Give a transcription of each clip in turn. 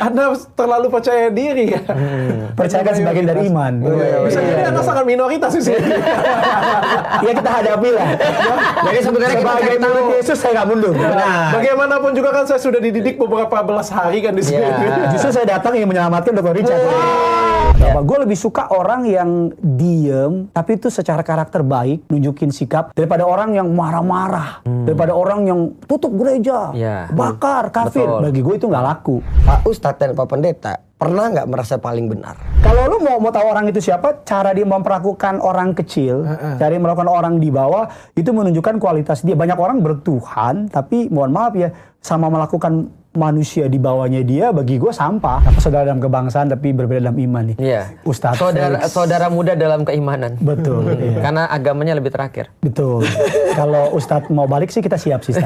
Anda terlalu percaya diri ya. Percayakan sebagian dari iman. Bisa jadi Anda sangat minoritas di sini. Ya kita hadapi lah. Jadi sebenarnya kita sebagai murid Yesus saya nggak mundur. Bagaimanapun juga kan saya sudah dididik beberapa belas hari kan di sini. Justru saya datang ingin menyelamatkan Dr. Richard. Gue lebih suka orang yang diem, tapi itu secara karakter baik, nunjukin sikap, daripada orang yang marah-marah, daripada orang yang tutup gereja, bakar, kafir. Betul. Bagi gue itu nggak laku. Pak Ustadz dan Pak Pendeta pernah nggak merasa paling benar? Kalau lu mau tahu orang itu siapa, cara dia memperlakukan orang kecil, cara dia melakukan orang di bawah, itu menunjukkan kualitas dia. Banyak orang bertuhan, tapi mohon maaf ya, sama melakukan manusia di bawahnya dia, bagi gue sampah. Apa saudara dalam kebangsaan tapi berbeda dalam iman nih. Iya. Ustadz Saudara muda dalam keimanan. Betul. Iya. Karena agamanya lebih terakhir. Betul. Kalau Ustadz mau balik sih kita siap sih.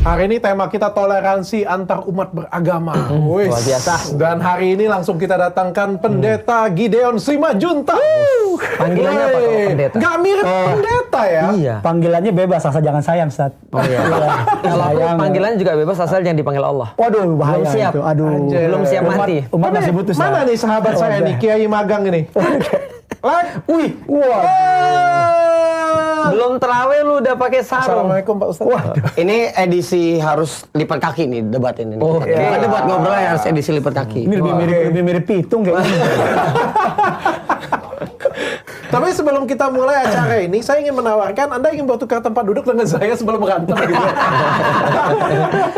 Hari ini tema kita toleransi antar umat beragama. Luar biasa. Dan hari ini langsung kita datangkan Pendeta Gideon Simanjuntak. Panggilannya apa tuh, pendeta? Nggak mirip pendeta ya? Iya. Panggilannya bebas, asal jangan sayang, Ustadz. Oh iya. Kalau aku Sayang. panggilannya juga bebas asal yang dipanggil Allah. Waduh, bahaya Belum siap. itu. Aduh. Anjay. Belum siap mati. Umat masih butuh. Mana nih sahabat saya nih, Kiai Magang ini? Wih, Wah. Belum terawih lu udah pakai sarung. Assalamualaikum Pak Ustadz. Waduh. Ini edisi harus lipat kaki nih debat ini. Oh, Bukan iya. debat ngobrol harus edisi lipat kaki. Ini lebih mirip pitung kayaknya. Tapi sebelum kita mulai acara ini, saya ingin menawarkan Anda ingin bertukar tempat duduk dengan saya sebelum berantem gitu.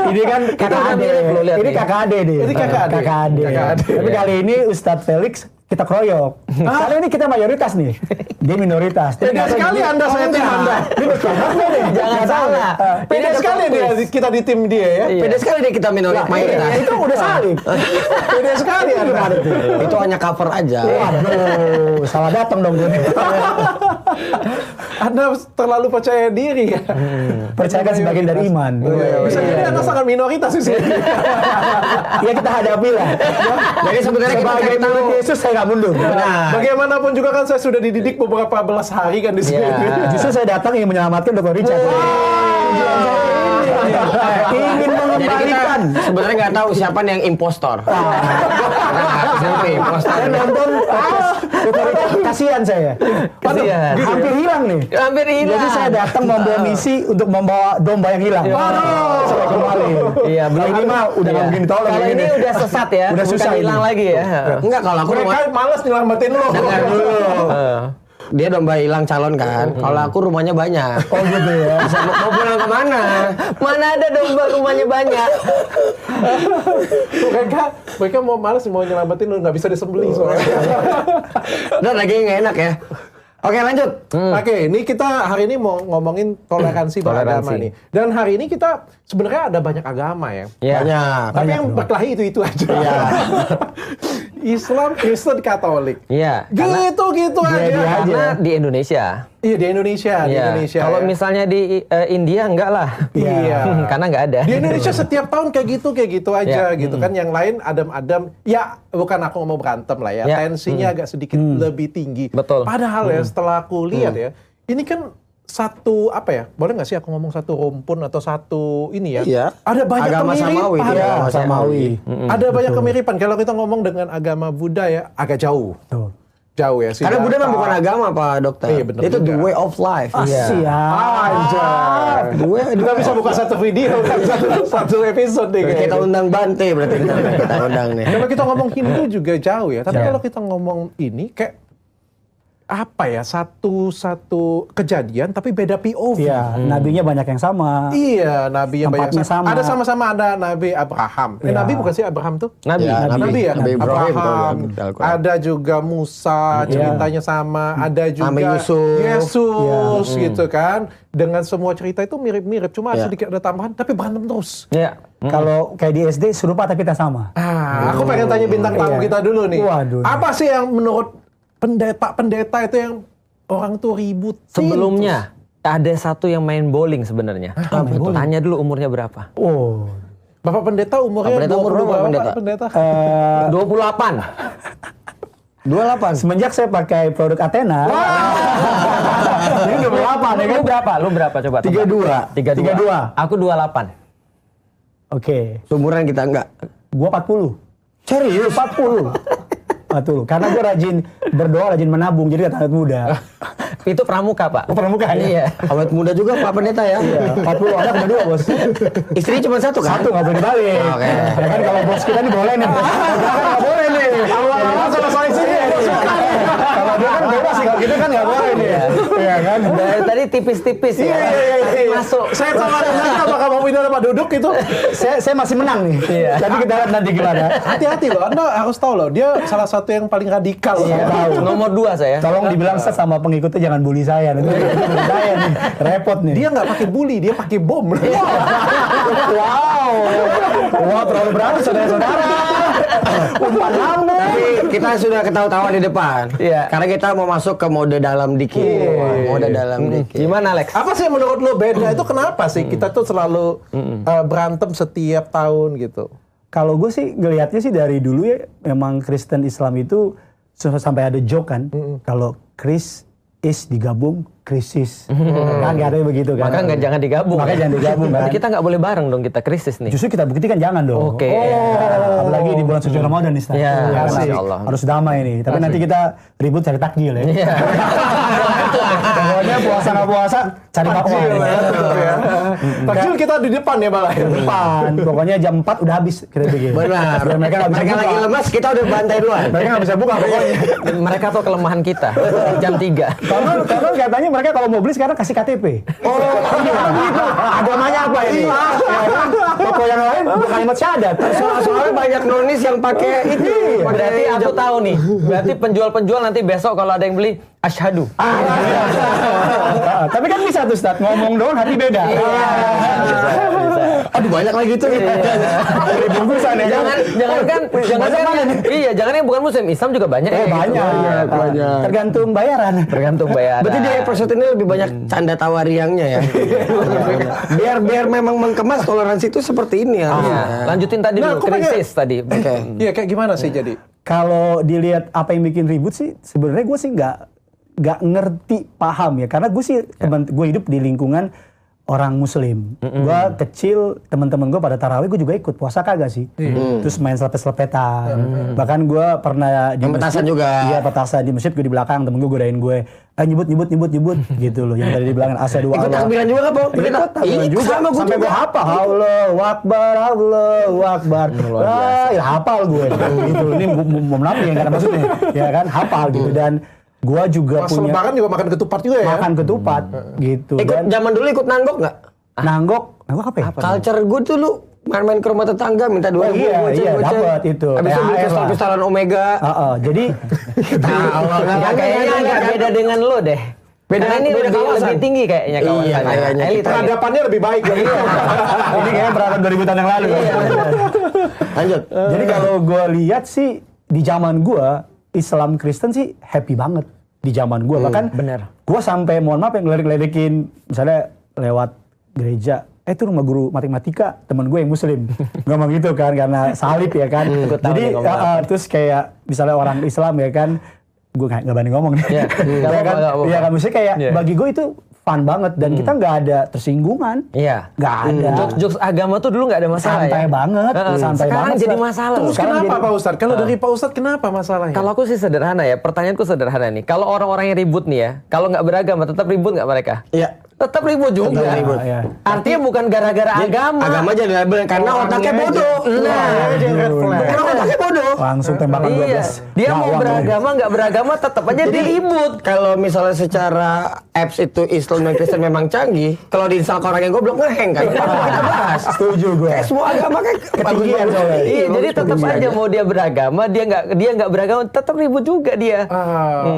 Ini kan kakak udah ade. mirip loh, lihat Ini nih. kakak ade deh. Ini kakak ade. Kakak ade. Kakak ade. Tapi kali ini Ustadz Felix kita kroyok. Kali ini kita mayoritas nih. Dia minoritas. Beda sekali Anda, saya tim Anda. Ini berkelompok nih. Jangan salah. Beda sekali dia, kita di tim dia ya. Iya. Beda sekali deh kita mayoritas. Itu udah salib. Beda sekali Anda. Itu hanya cover aja. Waduh, salah datang dong dia. Anda terlalu percaya diri ya. Percayakan sebagian dari iman. Bisa jadi Anda sangat minoritas di sini. Ya kita hadapi lah. Jadi sebenarnya kita Sebagai cari tahu. murid Yesus saya nggak mundur. Bagaimanapun juga kan saya sudah dididik beberapa belas hari kan di sini. Justru saya datang ingin menyelamatkan Dr. Richard. Ingin Jadi kita mengembalikan. sebenarnya nggak tahu siapa nih yang impostor. Siapa impostor? Saya nonton Dr. Richard, kasihan saya. Kasihan. Hampir hilang nih. Hampir hilang. Jadi saya datang membawa misi untuk membawa domba yang hilang. Sampai kembali. Iya, belum Kalau ini mah udah nggak mungkin ditolong. Kalau ini udah sesat ya, Udah bukan susah ini. hilang lagi ya. Enggak, kalau aku Mereka malas nyelamatin lo. dengar dulu. Dia domba hilang calon kan. Kalau aku rumahnya banyak. Oh gitu ya. Bisa mau pulang kemana? Mana ada domba rumahnya banyak. Mereka mau malas mau nyelamatin lo, nggak bisa disembelih soalnya. Dan lagi nggak enak ya. Oke, lanjut. Oke, ini kita hari ini mau ngomongin toleransi beragama nih. Dan hari ini kita sebenarnya ada banyak agama ya. Iya. Banyak. Tapi yang berkelahi itu aja. Islam, Kristen, Katolik. Iya. Gitu aja. Karena di Indonesia. Iya, di Indonesia. Di Iya. Indonesia. Kalau ya. misalnya di India enggak lah. Iya. Karena enggak ada. Di Indonesia setiap tahun kayak gitu aja gitu kan. Yang lain adem-adem. Ya, bukan aku mau berantem lah ya. Ya. Tensinya agak sedikit lebih tinggi. Betul. Padahal ya setelah aku lihat ya, ini kan satu apa ya? Boleh nggak sih aku ngomong satu rumpun atau satu ini ya? Iya. Ada banyak Agama kemiripan. samawi. Iya, Agama samawi. Ada banyak kemiripan. Kalau kita ngomong dengan agama Buddha ya agak jauh. Tuh. Jauh ya. Karena Buddha mah bukan agama, Pak Dokter. Iya, bener Itu the juga. way of life. Siap. Anjay. Kita bisa buka satu video kan, satu episode nih. Kita kayaknya. undang Bante berarti kita undang nih. Kalau kita ngomong Hindu juga jauh ya. Tapi kalau kita ngomong ini kayak apa ya, satu kejadian tapi beda POV. Iya, nabinya banyak yang sama. Iya, nabi yang banyak Tempatnya sama. Ada sama-sama ada Nabi Abraham. Iya. Nabi bukan sih Abraham tuh? Nabi. Ya, Nabi ya? Nabi Ibrahim Abraham. tuh, Al-Quran. Ada juga Musa, ceritanya sama. Ada juga Nabi Yusuf. Yesus gitu kan. Dengan semua cerita itu mirip-mirip. Cuma Ya. sedikit ada tambahan, tapi berantem terus. Iya. Kalau kayak di SD serupa tapi kita sama. Aku pengen tanya bintang tamu Iya. kita dulu nih. Waduh. Apa sih yang menurut pendeta itu yang orang tuh ribut. Sebelumnya ada satu yang main bowling sebenarnya. Tanya dulu umurnya berapa. Oh. Bapak pendeta umurnya Bapak pendeta umur 20 berapa, berapa, pendeta? Pak pendeta? 28. Semenjak saya pakai produk Athena. Ini 28 ya kan? Lu berapa coba? 32. 32. Aku 28. Oke. Seumuran kita enggak. Gua 40. Serius? 40. Karena gue rajin berdoa, rajin menabung, jadi awet muda. Itu pramuka, Pak. Oh, pramuka ya? Iya. Awet muda juga Pak Pendeta ya? Iya, 40 anak udah 2 bos. Istrinya cuma satu kan? Satu nggak boleh dibalik. Oke. Ya kan kalau bos kita nih boleh nih. Nggak boleh nih. Awal-awal kalau soal istri ya. Kalau dia kan bebas sih, kalau kita kan nggak boleh nih. Iya kan? Dari tadi tipis-tipis ya. Iya. Masuk. Saya sama dengan apakah mau pindah tempat duduk itu? Saya masih menang nih. Iya. Jadi kita lihat nanti gimana. Hati-hati loh, Anda harus tahu loh, dia salah satu yang paling radikal. Iya. Tahu. Nomor 2 saya. Tolong dibilang set sama pengikutnya jangan bully saya. Nanti bully saya nih. Repot nih. Dia nggak pakai bully, dia pakai bom. Wow. Wah, terlalu berani saudara-saudara. Umpan lambung. Tapi kita sudah ketawa-tawa di depan. Iya. Karena kita mau masuk ke mode dalam dikit. Mode dalam dikit. Gimana, Alex? Apa sih yang menurut lo beda itu kenapa sih kita tuh selalu berantem setiap tahun gitu? Kalau gue sih ngelihatnya sih dari dulu ya memang Kristen Islam itu sampai ada joke kan. Kalau Chris is digabung krisis. Kan nggak ada yang begitu kan. Maka jangan digabung. Makanya jangan digabung kan. Berarti kita nggak boleh bareng dong, kita krisis nih. Justru kita buktikan jangan dong. Oke. Apalagi di bulan suci Ramadan nih, Ustaz. Iya, Kan Masya Allah. harus damai nih. Tapi nanti kita ribut cari takjil ya. Iya. Pokoknya puasa nggak puasa cari bakwan. Takjil kita di depan ya malah. Depan. Pokoknya jam 4 udah habis kita bikin. Benar. Biar mereka nggak bisa Mereka buka. lagi lemas, kita udah bantai duluan. Mereka nggak bisa buka pokoknya. Mereka tuh kelemahan kita. Jam 3. Karena katanya mereka kalau mau beli sekarang kasih KTP. Oh, gitu. Agamanya apa ini? Ya kan? Toko yang lain bukan kalimat syahadat. Soalnya banyak nonis yang pakai itu. Berarti aku tahu nih. Berarti penjual-penjual nanti besok kalau ada yang beli asyhadu. Tapi kan bisa tuh Ustaz, ngomong doang hati beda. Aduh banyak lagi tuh. Dari bungkusan ya. Jangan kan iya, jangan yang bukan muslim, Islam juga banyak ya. Banyak. Tergantung bayaran. Tergantung bayar. Berarti di episode ini lebih banyak canda tawa riangnya ya. biar memang mengemas toleransi itu seperti ini ya. Lanjutin tadi dulu, Nah, aku pengen- krisis tadi. Oke. Iya kayak gimana sih jadi? Kalau dilihat apa yang bikin ribut sih, sebenarnya gue sih nggak ngerti paham ya, karena gue sih gue hidup di lingkungan orang Muslim. Gue kecil, teman-teman gue pada tarawih, gue juga ikut puasa kagak sih. Terus main selepet-selepetan. Bahkan gue pernah di Main petasan masjid, juga. Iya petasan di masjid, gue di belakang, temen gue godain gue, nyebut gitu loh. Yang tadi di belakang asyhadu Ikut Allah. takbiran juga kan, Pak? Ikut takbiran Ini juga, sama gue sampai gue juga. hafal. Allahu Akbar. Ya hafal gue. Gitu. Ini mau menapa ya, nggak ada maksudnya. Ya kan, hafal gitu. Dan gue juga Pas punya lebaran juga makan ketupat juga ya? makan ketupat gitu. Ikut Dan zaman dulu ikut nanggok nggak? nanggok apa ya? Culture gue dulu main-main ke rumah tetangga minta 2.000 iya, dapat itu. Habis itu beli THR lah. pistol-pistolan Omega. Jadi Kayaknya agak beda dengan lo deh. Karena ini beda lebih kawasan. tinggi kayaknya kawasannya. Iya, kayaknya. Elit. Peradabannya lebih baik dari itu. ini kayaknya peralatan 2000 tahun yang lalu. Lanjut. Jadi kalau gue lihat sih di zaman gue Islam Kristen sih happy banget di zaman gue. Bahkan bener. gue sampai mohon maaf yang ngeledik-ngeledekin misalnya lewat gereja. Itu rumah guru matematika temen gue yang muslim. Ngomong gitu kan karena salib ya kan. Jadi terus kayak misalnya orang Islam ya kan, gue nggak berani ngomong nih. Iya, Ya kan, iya kan, maksudnya kayak bagi gue itu fun banget dan kita nggak ada tersinggungan. Iya. Nggak ada. Jokes agama tuh dulu nggak ada masalah Santai ya. banget, santai Sekarang banget. jadi Ustaz. masalah. Terus Sekarang kenapa jadi- Pak Ustadz? Kalau dari Pak Ustadz kenapa masalahnya? Kalau aku sih sederhana ya, pertanyaanku sederhana nih. Kalau orang-orang yang ribut nih ya, kalau nggak beragama tetap ribut nggak mereka? Iya. Tetap ribut juga. Tetap ribut. Iya. Artinya bukan gara-gara agama. Agama jadi label karena otaknya bodoh. Karena otaknya bodoh. Langsung tembakan 12. Iya. Dia mau Gawang. beragama nggak beragama tetap aja dia ribut. Kalau misalnya secara apps itu Islam dan Kristen memang canggih, kalau diinstal ke orang yang goblok ngeheng kan. Kita bahas. Setuju gue. Kayak semua agama kayak Ketinggian soalnya. Iya, jadi tetap aja mau dia beragama, dia nggak beragama, tetap ribut juga dia.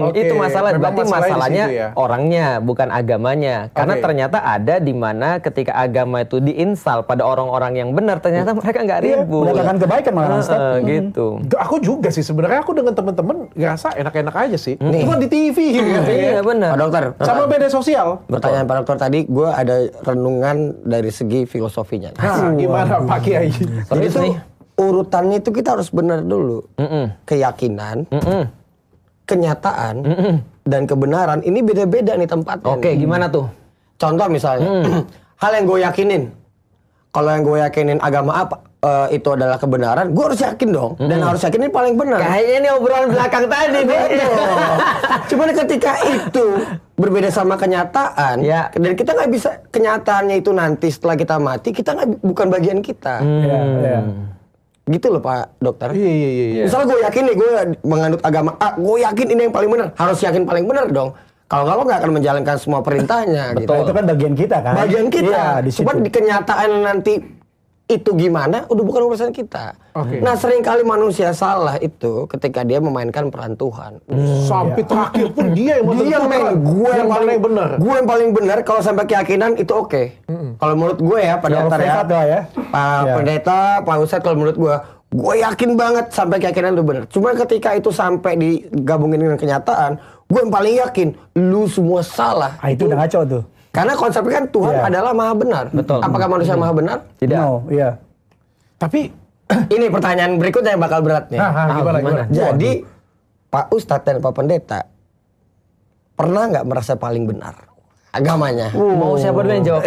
Oke. Itu masalah. Memang Berarti masalahnya di masalahnya situ ya. orangnya, bukan agamanya. Karena Karena ternyata ada di mana ketika agama itu diinstal pada orang-orang yang benar, ternyata mereka nggak ribut. Mendatangkan kebaikan malah Ustaz. Gitu. Aku juga sih sebenarnya aku dengan teman-teman ngerasa enak-enak aja sih. Cuma di TV gitu. Iya benar. Pak Dokter, Sama media sosial. pertanyaan Pak Dokter tadi, gue ada renungan dari segi filosofinya. Nah, gimana Pak Kiai? Jadi Serius tuh nih? urutannya itu kita harus benar dulu. Keyakinan, kenyataan, dan kebenaran ini beda-beda nih tempatnya. Oke, gimana tuh? Contoh misalnya, hal yang gue yakinin. Kalau yang gue yakinin agama apa, itu adalah kebenaran, gue harus yakin dong. Dan harus yakin ini paling benar. Kayaknya ini obrolan belakang tadi nih. Cuman ketika itu berbeda sama kenyataan, Ya. dan kita nggak bisa, kenyataannya itu nanti setelah kita mati, kita nggak, bukan bagian kita. Iya. Gitu loh Pak Dokter. Iya. Misalnya gue yakin nih, gue menganut agama A, gue yakin ini yang paling benar, harus yakin paling benar dong. Kalau nggak, lo nggak akan menjalankan semua perintahnya. Gitu. Nah, itu kan bagian kita kan. Bagian kita. Iya, di situ. Cuman di kenyataan nanti itu gimana, udah bukan urusan kita. Oke. Nah, seringkali manusia salah itu ketika dia memainkan peran Tuhan. Sampai terakhir pun dia yang menentukan. Gue yang paling benar. Gue yang paling benar. Kalau sampai keyakinan itu oke. Kalau menurut gue ya, Pak Ya, Dokter ya, privat doang ya. Pak Ya. Pendeta, Pak Ustadz, kalau menurut gue yakin banget sampai keyakinan itu benar. Cuma ketika itu sampai digabungin dengan kenyataan, gue yang paling yakin lu semua salah. Ah, itu udah ngaco tuh. Karena konsepnya kan Tuhan Iya. adalah maha benar. Betul. Apakah manusia maha benar? Tidak. No, iya. Tapi Ini pertanyaan berikutnya yang bakal berat nih. gimana? Jadi Pak Ustadz dan Pak Pendeta pernah nggak merasa paling benar agamanya? Mau siapa dulu yang jawab?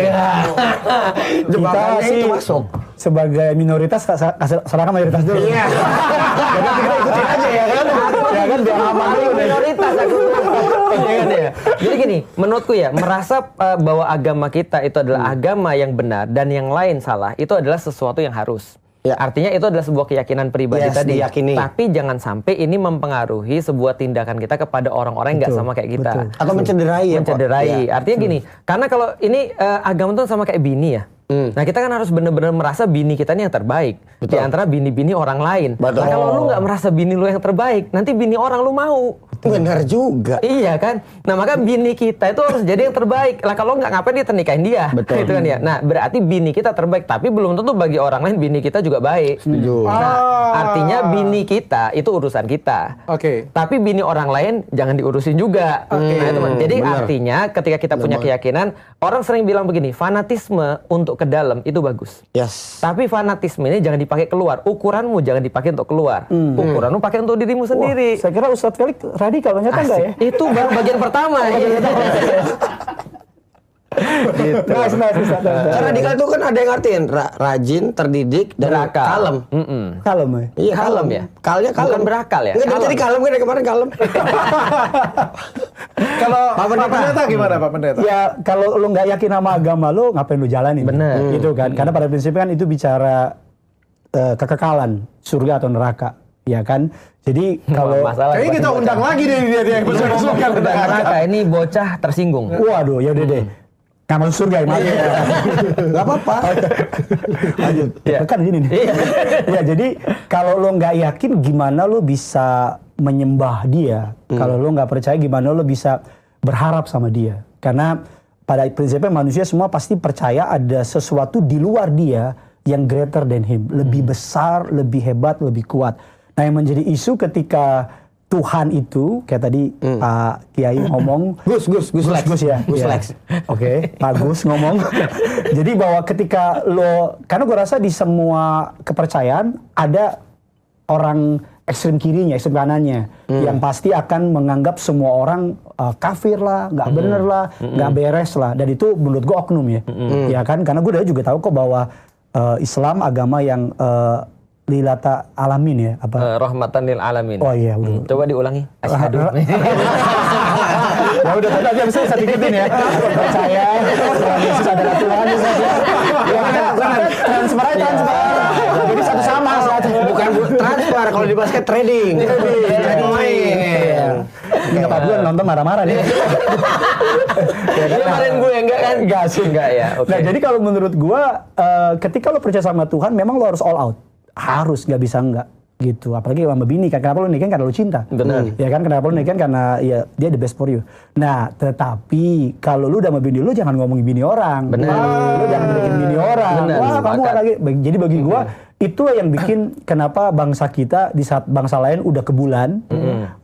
Jebakannya Kita sih itu masuk. sebagai minoritas serahkan mayoritas dulu. Iya. Jadi kita ikutin aja ya kan. Ya kan biar aman dulu deh. Minoritas aku. Iya kan ya? Jadi gini, menurutku ya, merasa bahwa agama kita itu adalah agama yang benar dan yang lain salah, itu adalah sesuatu yang harus. Ya. Artinya itu adalah sebuah keyakinan pribadi Yes, tadi. diyakini. Tapi jangan sampai ini mempengaruhi sebuah tindakan kita kepada orang-orang yang nggak Betul, sama kayak kita. betul. Atau mencederai ya, Pak? Mencederai. Iya. Artinya gini, karena kalau ini agama itu sama kayak bini ya. Nah kita kan harus benar-benar merasa bini kita ini yang terbaik di antara bini-bini orang lain. Betul. Nah kalau lu nggak merasa bini lu yang terbaik, nanti bini orang lu mau. Benar juga. Iya kan. Nah maka bini kita itu harus jadi yang terbaik. Lah kalau nggak, ngapain dia nikahin dia? Betul. Gitu kan ya. Nah berarti bini kita terbaik, tapi belum tentu bagi orang lain bini kita juga baik. Setuju. Nah, artinya bini kita itu urusan kita. Oke. Tapi bini orang lain jangan diurusin juga. Nah, itu, jadi benar. artinya ketika kita punya keyakinan, orang sering bilang begini, fanatisme untuk ke dalam itu bagus. Yes. Tapi fanatisme ini jangan dipakai keluar. Ukuranmu jangan dipakai untuk keluar. Ukuranmu pakai untuk dirimu sendiri. Saya kira Ustadz Felix radikal, ternyata enggak ya? Itu baru bagian pertama. Gitu. Nice. Karena radikal itu kan ada yang ngertiin rajin, terdidik, dan Berakal. kalem. Kalem ya? Iya, Kalem ya? Kalnya kalem. Bukan berakal ya? Enggak, Kalem. jadi kalem kan dari kemarin kalem. Kalau Pak Pak Pendeta. Pendeta gimana Pak Pendeta? Ya kalau lu nggak yakin sama agama lu, ngapain lu jalanin? Bener. Gitu kan? Karena pada prinsipnya kan itu bicara kekekalan surga atau neraka, ya kan? Jadi kalau Masalah Kayaknya kita undang lagi deh dia yang masuk udah neraka ini bocah tersinggung. waduh, ya udah deh. Nggak masuk surga ya, maaf. Nggak apa-apa. Lanjut. Iya. Kan gini nih. Ya, jadi kalau lo nggak yakin, gimana lo bisa menyembah dia? Kalau lo nggak percaya, gimana lo bisa berharap sama dia? Karena pada prinsipnya manusia semua pasti percaya ada sesuatu di luar dia yang greater than him, lebih besar, lebih hebat, lebih kuat. Nah, yang menjadi isu ketika Tuhan itu, kayak tadi Pak Kiai ngomong, Gus Lex. Gus ya. Gus Iya. Lex. Oke, Pak Gus ngomong. Jadi bahwa ketika lo, karena gue rasa di semua kepercayaan ada orang ekstrem kirinya, ekstrem kanannya, yang pasti akan menganggap semua orang kafir lah, nggak bener lah, nggak beres lah. Dan itu menurut gue oknum ya, ya kan? Karena gue juga tahu kok bahwa Islam agama yang lilata alamin ya, apa? Rahmatan lil alamin. Oh iya, udah. Coba diulangi. Asyhadu. Ya udah tadi abis itu saya ikutin ya. Percaya Tuhan Yesus adalah Tuhan. Ya kan? Transfer aja, transfer. Jadi satu sama. Bukan transfer, kalau di basket trading. Trading. Ini Pak Buan nonton marah-marah nih. Dia kemarin gue enggak kan? Enggak sih. Enggak ya. Oke. Nah jadi kalau menurut gua, ketika lo percaya sama Tuhan, memang lo harus all out. Harus, nggak bisa enggak. gitu. Apalagi sama bini kan, kenapa lu nikahin karena lu cinta. Benar. Ya kan, kenapa lu nikahin karena ya dia the best for you. Nah, tetapi kalau lu udah sama bini lu jangan ngomongin bini orang. Benar. Lu jangan bikin bini orang. Benar, Wah, kamu sepakat. lagi. Jadi bagi gua itu yang bikin kenapa bangsa kita di saat bangsa lain udah ke bulan,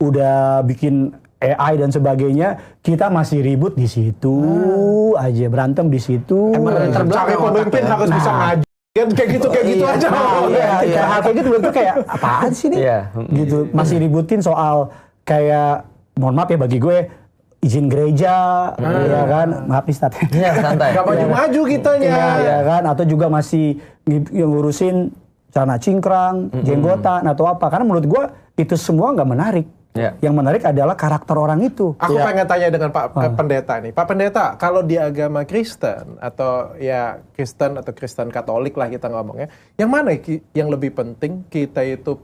udah bikin AI dan sebagainya, kita masih ribut di situ aja, berantem di situ. Emang Cari terbelakang pemimpin otaknya. harus bisa ngaji. Kan kayak gitu aja. Kayak gitu berarti kayak apaan sih nih? Iya. Gitu masih ributin soal kayak mohon maaf ya bagi gue izin gereja, ya kan, maaf nih Stat. Iya, santai. Gak maju-maju kitanya. Ya kan, atau juga masih yang ngurusin celana cingkrang, jenggotan atau apa? Karena menurut gue itu semua nggak menarik. Ya. Yang menarik adalah karakter orang itu. Aku pengen tanya dengan Pak Pendeta nih. Pak Pendeta, kalau di agama Kristen atau ya Kristen atau Kristen Katolik lah kita ngomongnya, yang mana yang lebih penting kita itu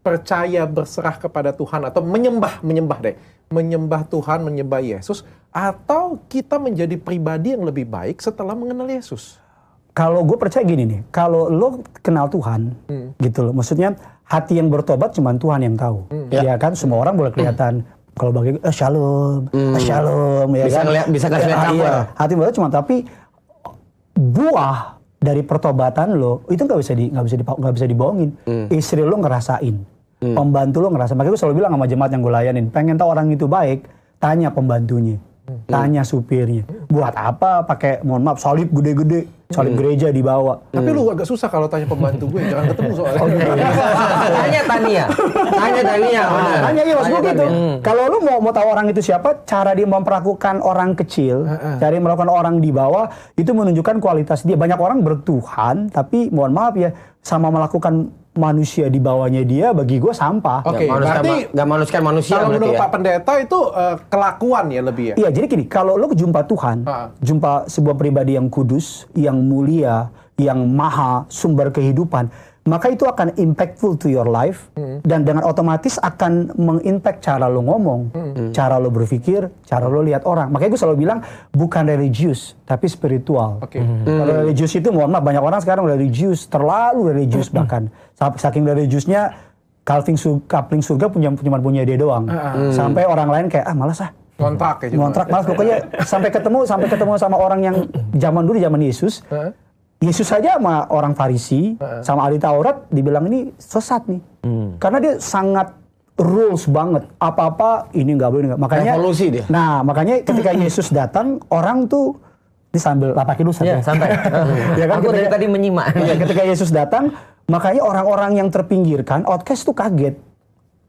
percaya berserah kepada Tuhan atau menyembah Tuhan, menyembah Yesus, atau kita menjadi pribadi yang lebih baik setelah mengenal Yesus? Kalau gue percaya gini nih, kalau lo kenal Tuhan, gitu loh, maksudnya hati yang bertobat cuma Tuhan yang tahu, ya kan, semua orang boleh kelihatan. Kalau bagi gue, shalom, shalom, ya Bisa kan, ngeliat- bisa kasih lihat cover. iya, hati bertobat cuma, tapi buah dari pertobatan lo itu nggak bisa dibohongin. Istri lo ngerasain, pembantu lo ngerasain. Makanya gue selalu bilang sama jemaat yang gue layanin, pengen tahu orang itu baik, tanya pembantunya. Tanya supirnya, buat apa pakai mohon maaf salib gede-gede, salib gereja dibawa. Tapi lu agak susah kalau tanya pembantu gue, jarang ketemu soalnya. Tanya Tania. Benar. Tanya ya mas gue Tanya gitu. Tania. Kalau lu mau tahu orang itu siapa, cara dia memperlakukan orang kecil, cara dia melakukan orang di bawah, itu menunjukkan kualitas dia. Banyak orang bertuhan, tapi mohon maaf ya, sama melakukan manusia di bawahnya dia, bagi gue sampah. Oke, berarti Gak manusiakan manusia kalau berarti menurut ya. Pak Pendeta itu kelakuan ya lebih ya? Iya, jadi gini, kalau lo jumpa Tuhan, jumpa sebuah pribadi yang kudus, yang mulia, yang maha, sumber kehidupan, maka itu akan impactful to your life, dan dengan otomatis akan mengimpact cara lo ngomong, cara lo berpikir, cara lo lihat orang. Makanya gue selalu bilang, bukan religius, tapi spiritual. Oke. Kalau religius itu, mohon maaf, banyak orang sekarang religius, terlalu religius bahkan. Saking religiusnya, kapling surga cuma punya dia doang. Sampai orang lain kayak, malas ah. Kontrak ya. Ngontrak malas, pokoknya sampai ketemu sama orang yang zaman dulu, zaman Yesus. Yesus saja sama orang Farisi, sama ahli Taurat, dibilang ini sesat nih. Karena dia sangat rules banget. Apa-apa ini nggak boleh. Makanya, Revolusi dia. Nah, makanya ketika Yesus datang, orang tuh, ini sambil lapakin dulu Ya, santai. Ya kan, Aku dari tadi menyimak. Iya, ketika Yesus datang, makanya orang-orang yang terpinggirkan, outcast tuh kaget.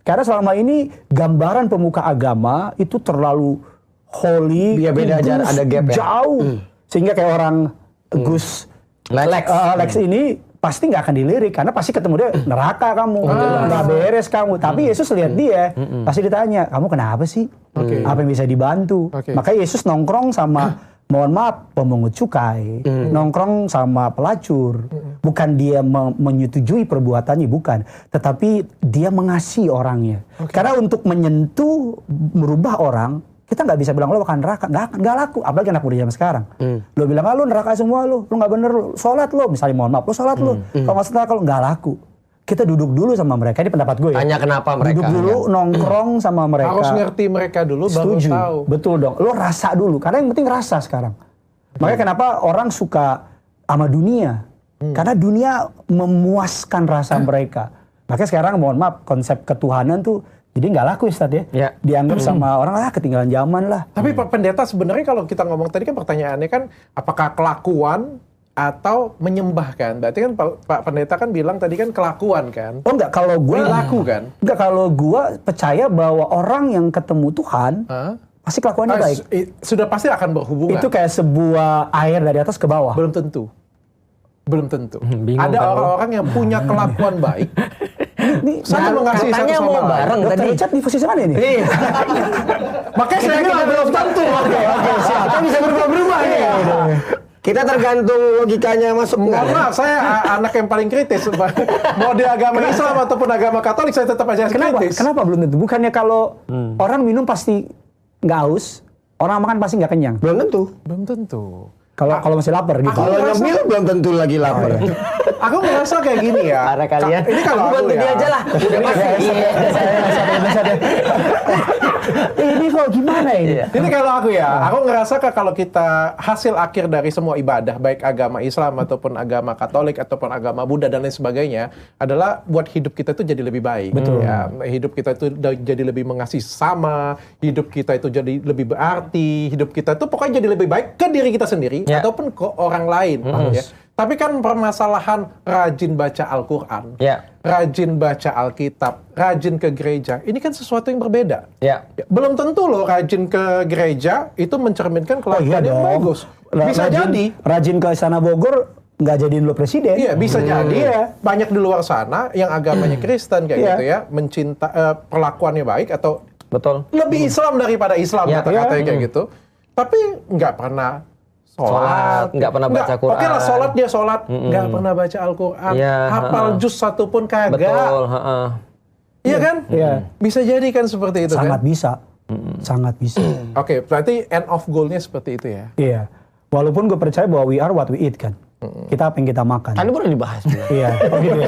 Karena selama ini gambaran pemuka agama itu terlalu holy, Dia beda aja, kudus, ada gap ya. jauh. Sehingga kayak orang Gus Lex ini pasti nggak akan dilirik karena pasti ketemu dia neraka kamu, nggak beres kamu. Tapi Yesus lihat dia, pasti ditanya, kamu kenapa sih? Apa yang bisa dibantu? Makanya Yesus nongkrong sama, mohon maaf, pemungut cukai, nongkrong sama pelacur. Bukan dia menyetujui perbuatannya, bukan. Tetapi dia mengasihi orangnya. Karena untuk menyentuh, merubah orang, kita nggak bisa bilang lo akan neraka, nggak laku. Apalagi anak muda zaman sekarang. Lo bilang, lo neraka semua lo nggak bener lo, sholat lo, misalnya mohon maaf, lo sholat lo. Kalau nggak neraka lo, nggak laku. Kita duduk dulu sama mereka, ini pendapat gue ya. Tanya kenapa mereka. Duduk dulu, nongkrong sama mereka. Harus ngerti mereka dulu Setuju. baru tahu. Betul dong. Lo rasa dulu, karena yang penting rasa sekarang. Makanya kenapa orang suka sama dunia? Karena dunia memuaskan rasa mereka. Makanya sekarang mohon maaf, konsep ketuhanan tuh jadi nggak laku Ustaz ya. Ya. Dianggap sama orang ketinggalan zaman lah. Tapi Pak Pendeta sebenarnya kalau kita ngomong tadi kan pertanyaannya kan apakah kelakuan atau menyembah kan? Berarti kan Pak Pendeta kan bilang tadi kan kelakuan kan? Oh enggak, kalau gue Perilaku kan? Enggak, kalau gue percaya bahwa orang yang ketemu Tuhan pasti kelakuannya baik. Sudah pasti akan berhubungan. Itu kayak sebuah air dari atas ke bawah. Belum tentu. Belum tentu. Bingung Ada kan lo? orang-orang yang punya kelakuan baik. Ini Saya mengasihi satu katanya sama mau lain. bareng Dokter tadi. Richard di posisi mana ini? Iya. Makanya saya bilang belum tentu. Oke, siap. Kita bisa berubah-berubah nih. Kita tergantung logikanya masuk. Mohon maaf, saya anak yang paling kritis. Mau di agama Islam ataupun agama Katolik, saya tetap aja Kenapa? kritis. Kenapa belum tentu? Bukannya kalau orang minum pasti nggak haus, orang makan pasti nggak kenyang. Belum tentu. Belum tentu. Kalau masih lapar gitu. Kalau nyemil belum tentu lagi lapar. Aku ngerasa kayak gini ya. Para kalian. Ini kalau aku bantu dia ya. aja lah. Udah pasti. Ini kok gimana ini? Ini kalau aku ya, aku ngerasa kalau kita hasil akhir dari semua ibadah, baik agama Islam ataupun agama Katolik ataupun agama Buddha dan lain sebagainya, adalah buat hidup kita itu jadi lebih baik. Betul. Ya, hidup kita itu jadi lebih mengasihi sesama, hidup kita itu jadi lebih berarti, hidup kita itu pokoknya jadi lebih baik ke diri kita sendiri ataupun ke orang lain. Ya. Tapi kan permasalahan rajin baca Al-Quran, rajin baca Alkitab, rajin ke gereja, ini kan sesuatu yang berbeda. Belum tentu loh rajin ke gereja itu mencerminkan kelakuan yang bagus. Bisa jadi. Rajin ke Istana Bogor nggak jadiin lo presiden. Iya, bisa jadi. Banyak di luar sana yang agamanya Kristen kayak gitu ya, perlakuannya baik atau lebih Islam daripada Islam kata-katanya kayak gitu. Tapi nggak pernah sholat, nggak pernah baca Quran. Oke lah, sholat dia sholat, nggak pernah baca Al-Quran, hafal juz satu pun kagak. Betul. Iya kan? Bisa jadi kan seperti itu. Sangat kan? bisa, sangat bisa. Oke, berarti end of goal-nya seperti itu ya? Iya. Walaupun gue percaya bahwa we are what we eat kan. Kita apa yang kita makan. Tadi baru dibahas juga. Iya.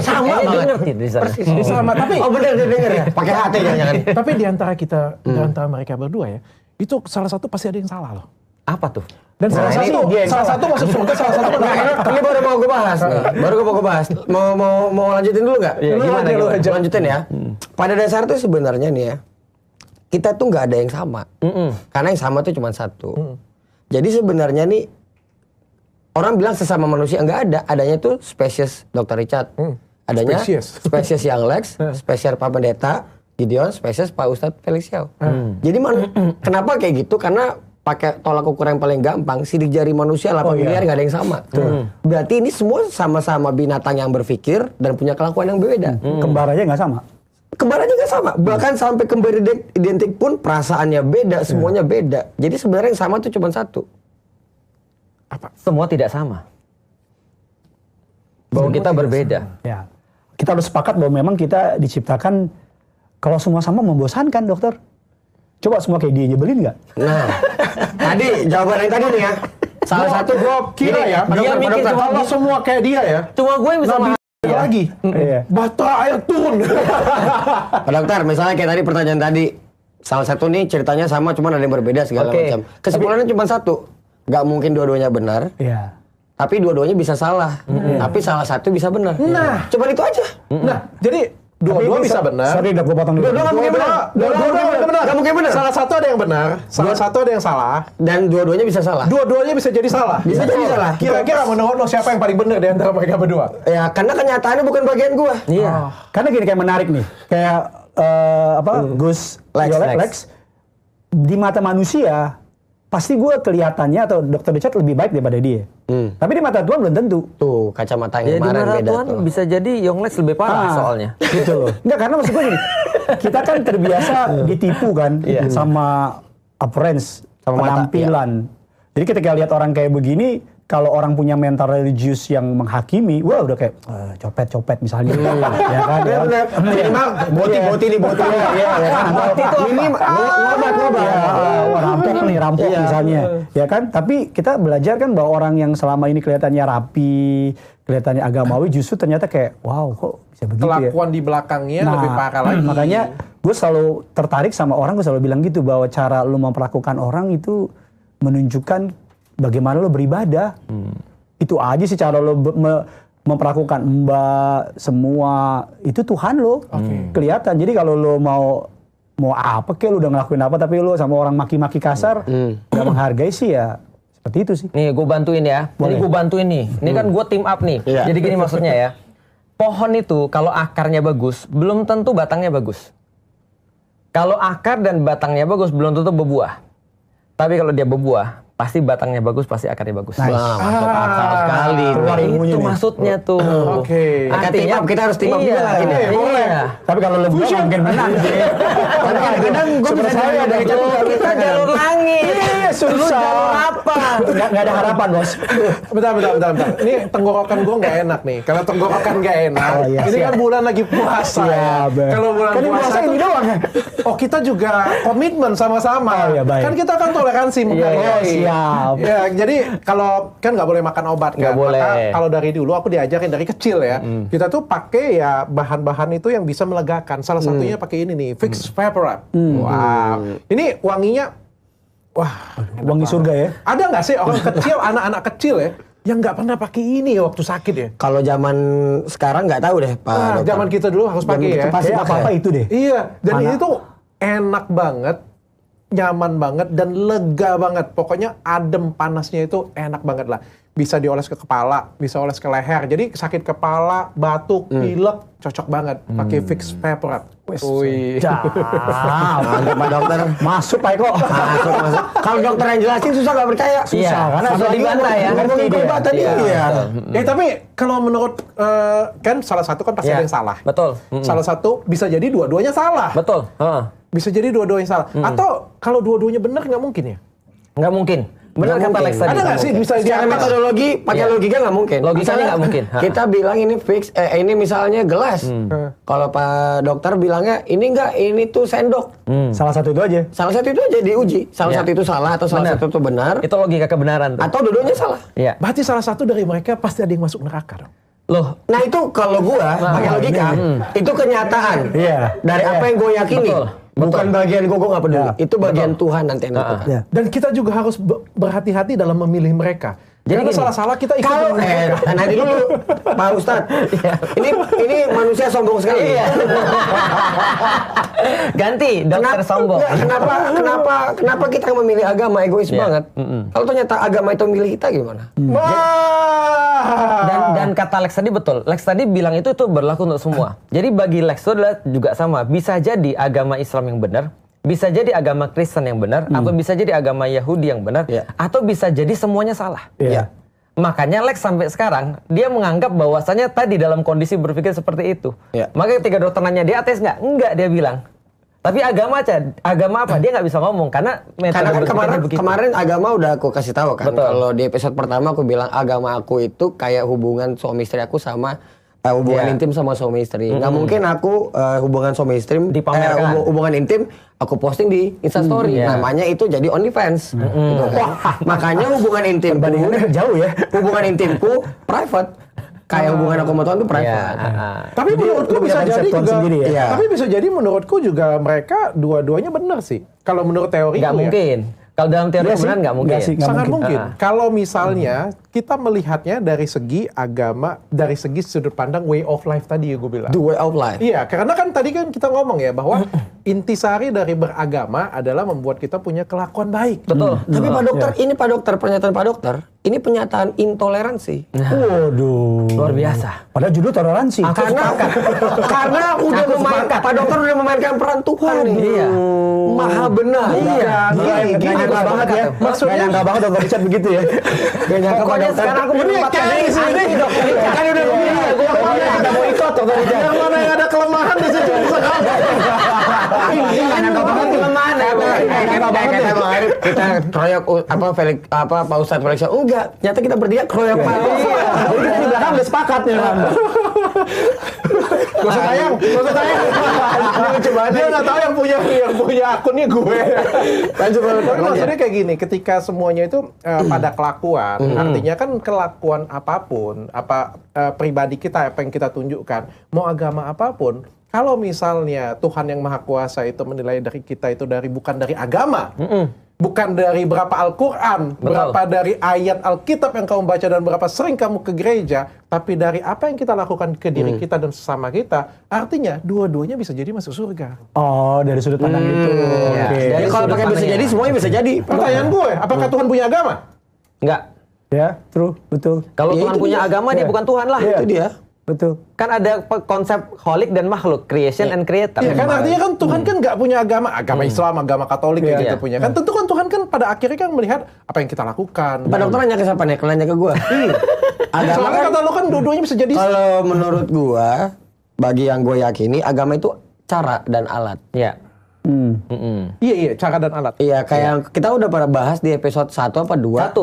Sama banget. Ngerti di sana. Sama, tapi bener dia denger ya. Pakai hati jangan. tapi di antara kita, di antara mereka berdua ya, itu salah satu pasti ada yang salah loh. Apa tuh? Dan salah satu masuk surga, salah satu Ini baru mau gue bahas nih. Baru gue bahas. Mau lanjutin dulu nggak? Gimana? Lanjutin ya. Pada dasar tuh sebenarnya nih ya, kita tuh nggak ada yang sama. Karena yang sama tuh cuma satu. Jadi sebenarnya nih, orang bilang sesama manusia nggak ada. Adanya tuh spesies Dr. Richard. Adanya spesies yang Lex, spesies Pak Pendeta, Gideon, spesies Pak Ustadz Felix Yao. Jadi kenapa kayak gitu? Karena pakai tolak ukur yang paling gampang, sidik jari manusia 8 miliar nggak ada yang sama. Berarti ini semua sama-sama binatang yang berpikir dan punya kelakuan yang berbeda. Kembar aja nggak sama. Kembar aja nggak sama. Bahkan sampai kembar identik pun perasaannya beda, semuanya beda. Jadi sebenarnya yang sama tuh cuma satu. Apa? Semua tidak sama. Bahwa kita berbeda. Ya. Kita harus sepakat bahwa memang kita diciptakan kalau semua sama membosankan, dokter. Coba semua kayak dia, nyebelin nggak? Nah, tadi jawaban yang tadi nih ya. Salah satu gue kira ya, dia mikir kalau semua kayak dia ya. Cuma gue yang bisa lagi. Bata air turun. Pak Dokter, misalnya kayak tadi pertanyaan tadi, salah satu nih ceritanya sama, cuman ada yang berbeda segala macam. Kesimpulannya cuma satu, nggak mungkin dua-duanya benar. Iya. Tapi dua-duanya bisa salah. Tapi salah satu bisa benar. Nah, cuman itu aja. Nah, jadi dua-dua bisa benar. Sorry, udah gue potong dulu. Dua-dua nggak mungkin benar. Salah satu ada yang benar, salah satu ada yang salah. Dan dua-duanya bisa salah. Dua-duanya bisa jadi salah. Bisa jadi salah. Kira-kira menurut lo siapa yang paling benar di antara mereka berdua? Ya, karena kenyataannya bukan bagian gua. Iya. Karena gini kayak menarik nih. Kayak Gus Lex. Di mata manusia pasti gue kelihatannya atau Dr. Richard lebih baik daripada dia. Tapi di mata Tuhan belum tentu. Tuh, kacamata yang kemarin beda. Di mata Tuhan tuh. bisa jadi Young Lex lebih parah soalnya. Gitu loh. Enggak, karena maksud gue gini. Kita kan terbiasa ditipu kan sama appearance, sama penampilan. Jadi ketika lihat orang kayak begini, kalau orang punya mental religius yang menghakimi, wah udah kayak copet-copet misalnya. Ya kan? Ya benar. Minimal boti nih. Ini rampok misalnya. Ya kan? Tapi kita belajar kan bahwa orang yang selama ini kelihatannya rapi, kelihatannya agamawi, justru ternyata kayak wow kok bisa begitu ya. Kelakuan di belakangnya lebih parah lagi. Makanya gue selalu tertarik sama orang, gue selalu bilang gitu bahwa cara lu memperlakukan orang itu menunjukkan bagaimana lo beribadah. Itu aja sih cara lo memperlakukan mbak semua, itu Tuhan lo. Kelihatan. Jadi kalau lo mau apa kek, lo udah ngelakuin apa tapi lo sama orang maki-maki kasar gak menghargai sih ya seperti itu sih. Nih gue bantuin ya. Jadi gue bantuin nih. Ini kan gue team up nih. Jadi gini maksudnya ya. Pohon itu kalau akarnya bagus, belum tentu batangnya bagus. Kalau akar dan batangnya bagus, belum tentu berbuah. Tapi kalau dia berbuah, pasti batangnya bagus, pasti akarnya bagus. Wah, masuk akal sekali. Itu maksudnya tuh. Oke. Artinya kita harus tim up juga lah ini. Iya. Tapi kalau lo berdua mungkin menang sih. Tapi kadang-kadang gue bisa saya dari Kita jalur langit. Iya, susah. Lu jalur apa? Nggak ada harapan, Bos. Bentar. Ini tenggorokan gue nggak enak nih. Kalau tenggorokan nggak enak, ini kan bulan lagi puasa ya. Kalau bulan puasa ini doang ya. Oh, kita juga komitmen sama-sama. Kan kita kan toleransi. Siap. Ya, jadi kalau kan nggak boleh makan obat kan. Nggak boleh. Maka kalau dari dulu aku diajarin dari kecil ya, kita tuh pakai ya bahan-bahan itu yang bisa melegakan. Salah satunya pakai ini nih, Vicks VapoRub. Wow. Ini wanginya, wah. Wangi surga ya. Ada nggak sih orang kecil, anak-anak kecil ya, yang nggak pernah pakai ini waktu sakit ya? Kalau zaman sekarang nggak tahu deh, Pak. Nah, Dokter. zaman kita dulu harus pakai ya. Pasti Kayak apa-apa itu deh. Iya, dan Mana? ini tuh enak banget, nyaman banget, dan lega banget. Pokoknya adem panasnya itu enak banget lah. Bisa dioles ke kepala, bisa oles ke leher. Jadi sakit kepala, batuk, pilek, cocok banget pakai Vicks VapoRub. Wih. Mantap, Pak Dokter. Masuk Pak Eko. Masuk. Kalau dokter yang jelasin susah nggak percaya. Iya, karena susah apalagi dibantah ya. Ngomongin Ngerti obat dia. tadi. Iya. Tapi kalau menurut kan salah satu kan pasti Iya. ada yang salah. Betul. Salah satu bisa jadi dua-duanya salah. Betul. Bisa jadi dua-duanya salah. Atau kalau dua-duanya benar nggak mungkin ya? Nggak mungkin. Benar Nggak kata mungkin. Lex tadi. Ada nggak sih bisa Secara diangkat? metodologi, pakai Iya. logika nggak mungkin. Logikanya Misalnya, nggak mungkin. Kita bilang ini fix, ini misalnya gelas. Kalau Pak Dokter bilangnya ini enggak, ini tuh sendok. Salah satu itu aja. Salah satu itu aja diuji. Salah Iya. satu itu salah atau salah Benar. satu itu benar. Itu logika kebenaran tuh. Atau dua-duanya salah. Iya. Berarti salah satu dari mereka pasti ada yang masuk neraka dong. Loh, Nah itu kalau gua pakai logika, itu kenyataan. Iya. Dari apa yang gue yakini. Betul. Bukan bagian gue nggak peduli. Ya. Itu bagian Tuhan nanti yang nentukan. Ya. Dan kita juga harus berhati-hati dalam memilih mereka. Jadi Karena gini, salah-salah kita ikut Kalau dengan mereka. nanti dulu Pak Ustadz, ini manusia sombong sekali. Iya. Ganti dokter sombong. Enggak, kenapa kita yang memilih agama egois Iya. banget? Kalau ternyata agama itu memilih kita gimana? Dan kata Lex tadi betul. Lex tadi bilang itu berlaku untuk semua. Jadi bagi Lex itu adalah juga sama. Bisa jadi agama Islam yang benar, bisa jadi agama Kristen yang benar, atau bisa jadi agama Yahudi yang benar, Iya. atau bisa jadi semuanya salah. Iya. Makanya Lex sampai sekarang dia menganggap bahwasannya tadi dalam kondisi berpikir seperti itu. Iya. Makanya ketika dokter nanya dia ateis nggak? Enggak, dia bilang. Tapi agama apa? Dia nggak bisa ngomong karena metode Karena kan berpikirnya begitu. kemarin agama udah aku kasih tahu kan. Betul. Kalau di episode pertama aku bilang agama aku itu kayak hubungan suami istri aku sama hubungan Iya. intim sama suami istri. Nggak mungkin aku hubungan suami istri Dipamerkan. hubungan intim aku posting di Instastory. Iya. Namanya itu jadi OnlyFans. Gitu kan. Makanya hubungan intimku Perbandingannya jauh ya. hubungan intimku private. Kayak hubungan aku sama Tuhan itu private. Iya. Tapi Jadi menurutku lu punya bisa konsep jadi Tuhan juga. sendiri ya? Iya. Tapi bisa jadi menurutku juga mereka dua-duanya benar sih. Kalau menurut teori Nggak mungkin. Kalau dalam teori Iya sih. kebenaran nggak mungkin. Nggak sih. Nggak sangat mungkin. mungkin. Kalau misalnya kita melihatnya dari segi agama, dari segi sudut pandang way of life tadi ya gue bilang. The way of life. Iya, karena kan tadi kan kita ngomong ya bahwa intisari dari beragama adalah membuat kita punya kelakuan baik. Betul. Tapi Pak Dokter, ini Pak Dokter, pernyataan Pak Dokter, ini pernyataan intoleransi. Waduh. Luar biasa. Padahal judul toleransi. Karena udah memainkan, Pak Dokter udah memainkan peran Tuhan nih. Iya. Maha benar. Iya. Gini, Gini, nyangka Mas, banget ya. maksudnya- Nggak nyangka banget Dr. Richard begitu ya. Gak nyangka Pak Pokoknya Dokter. sekarang aku menempatkan Ini diri kayak anti dokter Richard. Kan udah begini ya, gue Kita mau ikut Dr. Richard. Yang mana yang ada kelemahan di situ bisa ngomong. Ini nggak nyangka banget kelemahan ya. Kita kroyok Felix Pak Ustadz Felix. Enggak, ternyata kita bertiga kroyok Pak. Jadi kita di belakang udah sepakat ya kan. Gak usah tayang. Ini lucu banget. Dia nggak tahu yang punya akunnya gue. Lanjut, Tapi maksudnya kayak gini, ketika semuanya itu pada kelakuan, artinya kan kelakuan apapun, pribadi kita, apa yang kita tunjukkan, mau agama apapun, kalau misalnya Tuhan yang Maha Kuasa itu menilai dari kita itu bukan dari agama, bukan dari berapa Al-Quran, berapa dari ayat Alkitab yang kamu baca dan berapa sering kamu ke gereja, tapi dari apa yang kita lakukan ke diri kita dan sesama kita, artinya dua-duanya bisa jadi masuk surga. Oh, dari sudut pandang itu. Iya. Oke. Dari Ya kalau sudut pakai bisa pandangnya. jadi, semuanya bisa jadi. Pertanyaan gue, apakah Tuhan punya agama? Enggak. Ya, true, betul. Kalau Ya, Tuhan itu punya dia. agama, dia Iya. bukan Tuhan lah. Iya. Itu dia. Betul. Kan ada konsep holik dan makhluk, creation and creator. Iya kan artinya kan Tuhan kan nggak punya agama Islam, agama Katolik kayak Iya. gitu punya. Kan tentu kan Tuhan kan pada akhirnya kan melihat apa yang kita lakukan. Pak Dokter nanya ke siapa nih? Nanya ke gua. Agama Soalnya kan, kata lo kan dua-duanya bisa jadi. kalau menurut gua, bagi yang gue yakini, agama itu cara dan alat. Iya. Iya cara dan alat. Iya, kayak yang kita udah pernah bahas di episode 1 apa 2?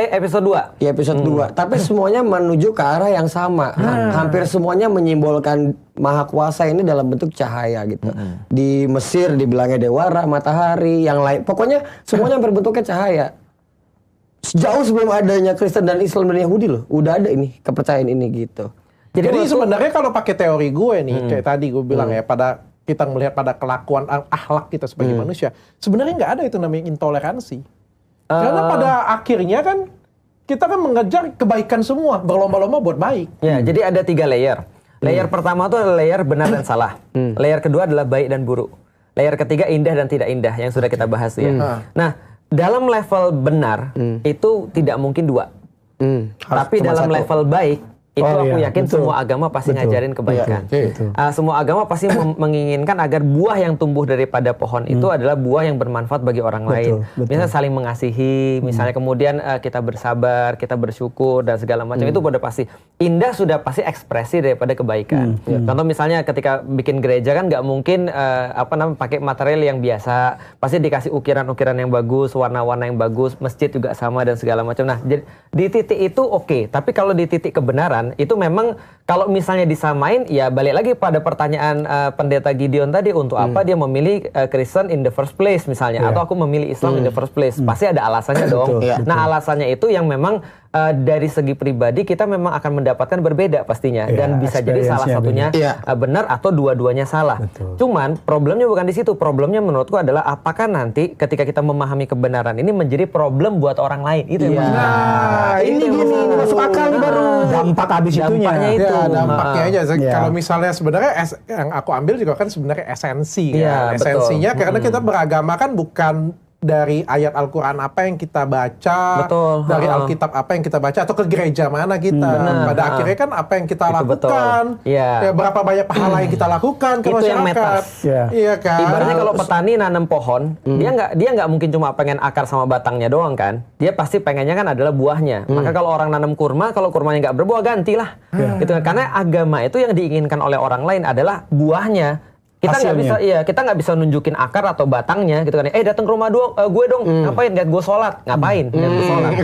Episode 2. Di episode 2. Tapi semuanya menuju ke arah yang sama. Hampir semuanya menyimbolkan Maha Kuasa ini dalam bentuk cahaya gitu. Di Mesir dibilangnya dewara, matahari, yang lain. Pokoknya semuanya berbentuknya cahaya. Jauh sebelum adanya Kristen dan Islam dan Yahudi loh, udah ada ini kepercayaan ini gitu. Jadi sebenarnya kalau pakai teori gue nih, kayak tadi gue bilang ya, pada kita melihat pada kelakuan akhlak kita sebagai manusia, sebenarnya nggak ada itu namanya intoleransi. Karena pada akhirnya kan kita kan mengejar kebaikan semua, berlomba-lomba buat baik. Ya, jadi ada 3 layer. Layer pertama itu adalah layer benar dan salah. Layer kedua adalah baik dan buruk. Layer ketiga indah dan tidak indah yang sudah kita bahas tuh ya. Nah, dalam level benar itu tidak mungkin 2. Tapi dalam level baik itu aku yakin semua agama pasti ngajarin kebaikan. Semua agama pasti menginginkan agar buah yang tumbuh daripada pohon itu adalah buah yang bermanfaat bagi orang lain. Misalnya saling mengasihi, misalnya kemudian kita bersabar, kita bersyukur dan segala macam itu udah pasti. Indah sudah pasti ekspresi daripada kebaikan. Contoh misalnya ketika bikin gereja kan nggak mungkin pakai material yang biasa, pasti dikasih ukiran-ukiran yang bagus, warna-warna yang bagus, masjid juga sama dan segala macam. Nah, jadi di titik itu oke, tapi kalau di titik kebenaran itu memang kalau misalnya disamain ya balik lagi pada pertanyaan pendeta Gideon tadi, untuk apa dia memilih Kristen in the first place misalnya, atau aku memilih Islam in the first place, pasti ada alasannya dong. Nah, alasannya itu yang memang dari segi pribadi kita memang akan mendapatkan berbeda pastinya, dan bisa jadi salah satunya benar atau dua-duanya salah. Cuman problemnya bukan di situ. Problemnya menurutku adalah apakah nanti ketika kita memahami kebenaran ini menjadi problem buat orang lain. Itu yang masalah. Nah, ini masuk akal nih baru. Dampak habis itunya. Dampaknya aja. Kalau misalnya sebenarnya yang aku ambil juga kan sebenarnya esensi kan. Esensinya karena kita beragama kan bukan dari ayat Al-Quran apa yang kita baca, dari Alkitab apa yang kita baca, atau ke gereja mana kita. Pada akhirnya kan apa yang kita lakukan, ya, berapa banyak pahala yang kita lakukan ke itu masyarakat. Yang metas. Iya kan. Ibaratnya kalau petani nanam pohon, dia nggak mungkin cuma pengen akar sama batangnya doang kan. Dia pasti pengennya kan adalah buahnya. Maka kalau orang nanam kurma, kalau kurmanya nggak berbuah gantilah. Gitu kan. Karena agama itu yang diinginkan oleh orang lain adalah buahnya. Kita nggak bisa nunjukin akar atau batangnya gitu kan. Datang ke rumah gue dong, ngapain? Lihat gue sholat, ngapain? Lihat gue sholat.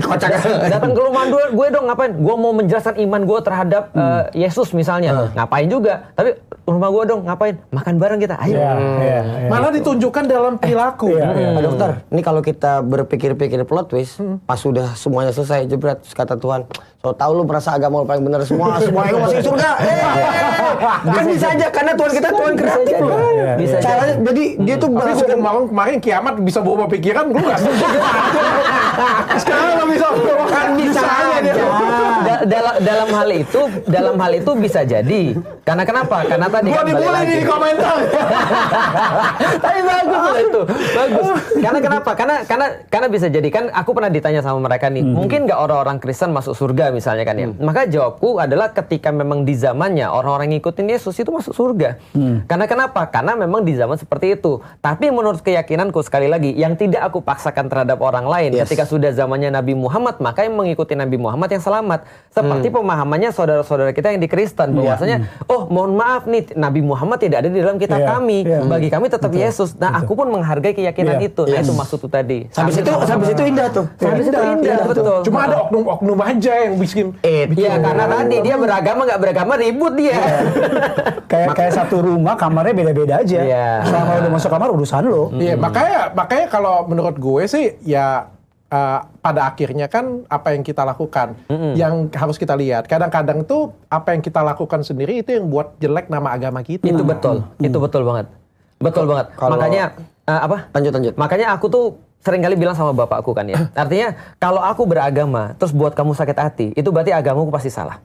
Datang ke rumah gue dong, ngapain? Gue mau menjelaskan iman gue terhadap Yesus misalnya, ngapain juga? Tapi rumah gue dong, ngapain? Makan bareng kita, ayo. Malah ditunjukkan dalam perilaku. Dokter, ini kalau kita berpikir-pikir plot twist, pas sudah semuanya selesai jebret, kata Tuhan, so tau lu merasa agama lu paling benar semua yang masuk surga. Kan bisa aja, karena Tuhan kita Tuhan kreatif loh. Bisa caranya, jadi dia tuh kemarin kiamat bisa bawa pikiran, lu nggak setuju. Sekarang nggak bisa, kan bisa aja. Dalam hal itu bisa jadi. Karena kenapa? Karena tadi gua dibully di komentar. Tapi bagus loh itu, bagus. Karena kenapa? Karena bisa jadi kan. Aku pernah ditanya sama mereka nih, mungkin nggak orang-orang Kristen masuk surga misalnya kan ya. Maka jawabku adalah ketika memang di zamannya orang-orang ngikutin Yesus itu masuk surga. Karena kenapa? Karena memang di zaman seperti itu. Tapi menurut keyakinanku sekali lagi, yang tidak aku paksakan terhadap orang lain. Ketika sudah zamannya Nabi Muhammad, maka yang mengikuti Nabi Muhammad yang selamat. Seperti pemahamannya saudara-saudara kita yang di Kristen, bahwasanya mohon maaf nih, Nabi Muhammad tidak ada di dalam kitab kami. Bagi kami tetap Yesus. Nah, aku pun menghargai keyakinan itu. Nah, itu maksudku tadi. Habis itu indah tuh. Habis itu indah, betul. Cuma ada oknum-oknum aja yang bikin. Iya, karena tadi dia beragama nggak beragama ribut dia. Kayak satu rumah kamarnya beda-beda aja. Selama udah masuk kamar urusan lo. Iya, makanya kalau menurut gue sih ya pada akhirnya kan apa yang kita lakukan yang harus kita lihat. Kadang-kadang tuh apa yang kita lakukan sendiri itu yang buat jelek nama agama kita. Itu betul. Itu betul banget. Betul banget. Makanya Lanjut. Makanya aku tuh sering kali bilang sama bapakku kan ya. Artinya kalau aku beragama terus buat kamu sakit hati, itu berarti agamaku pasti salah.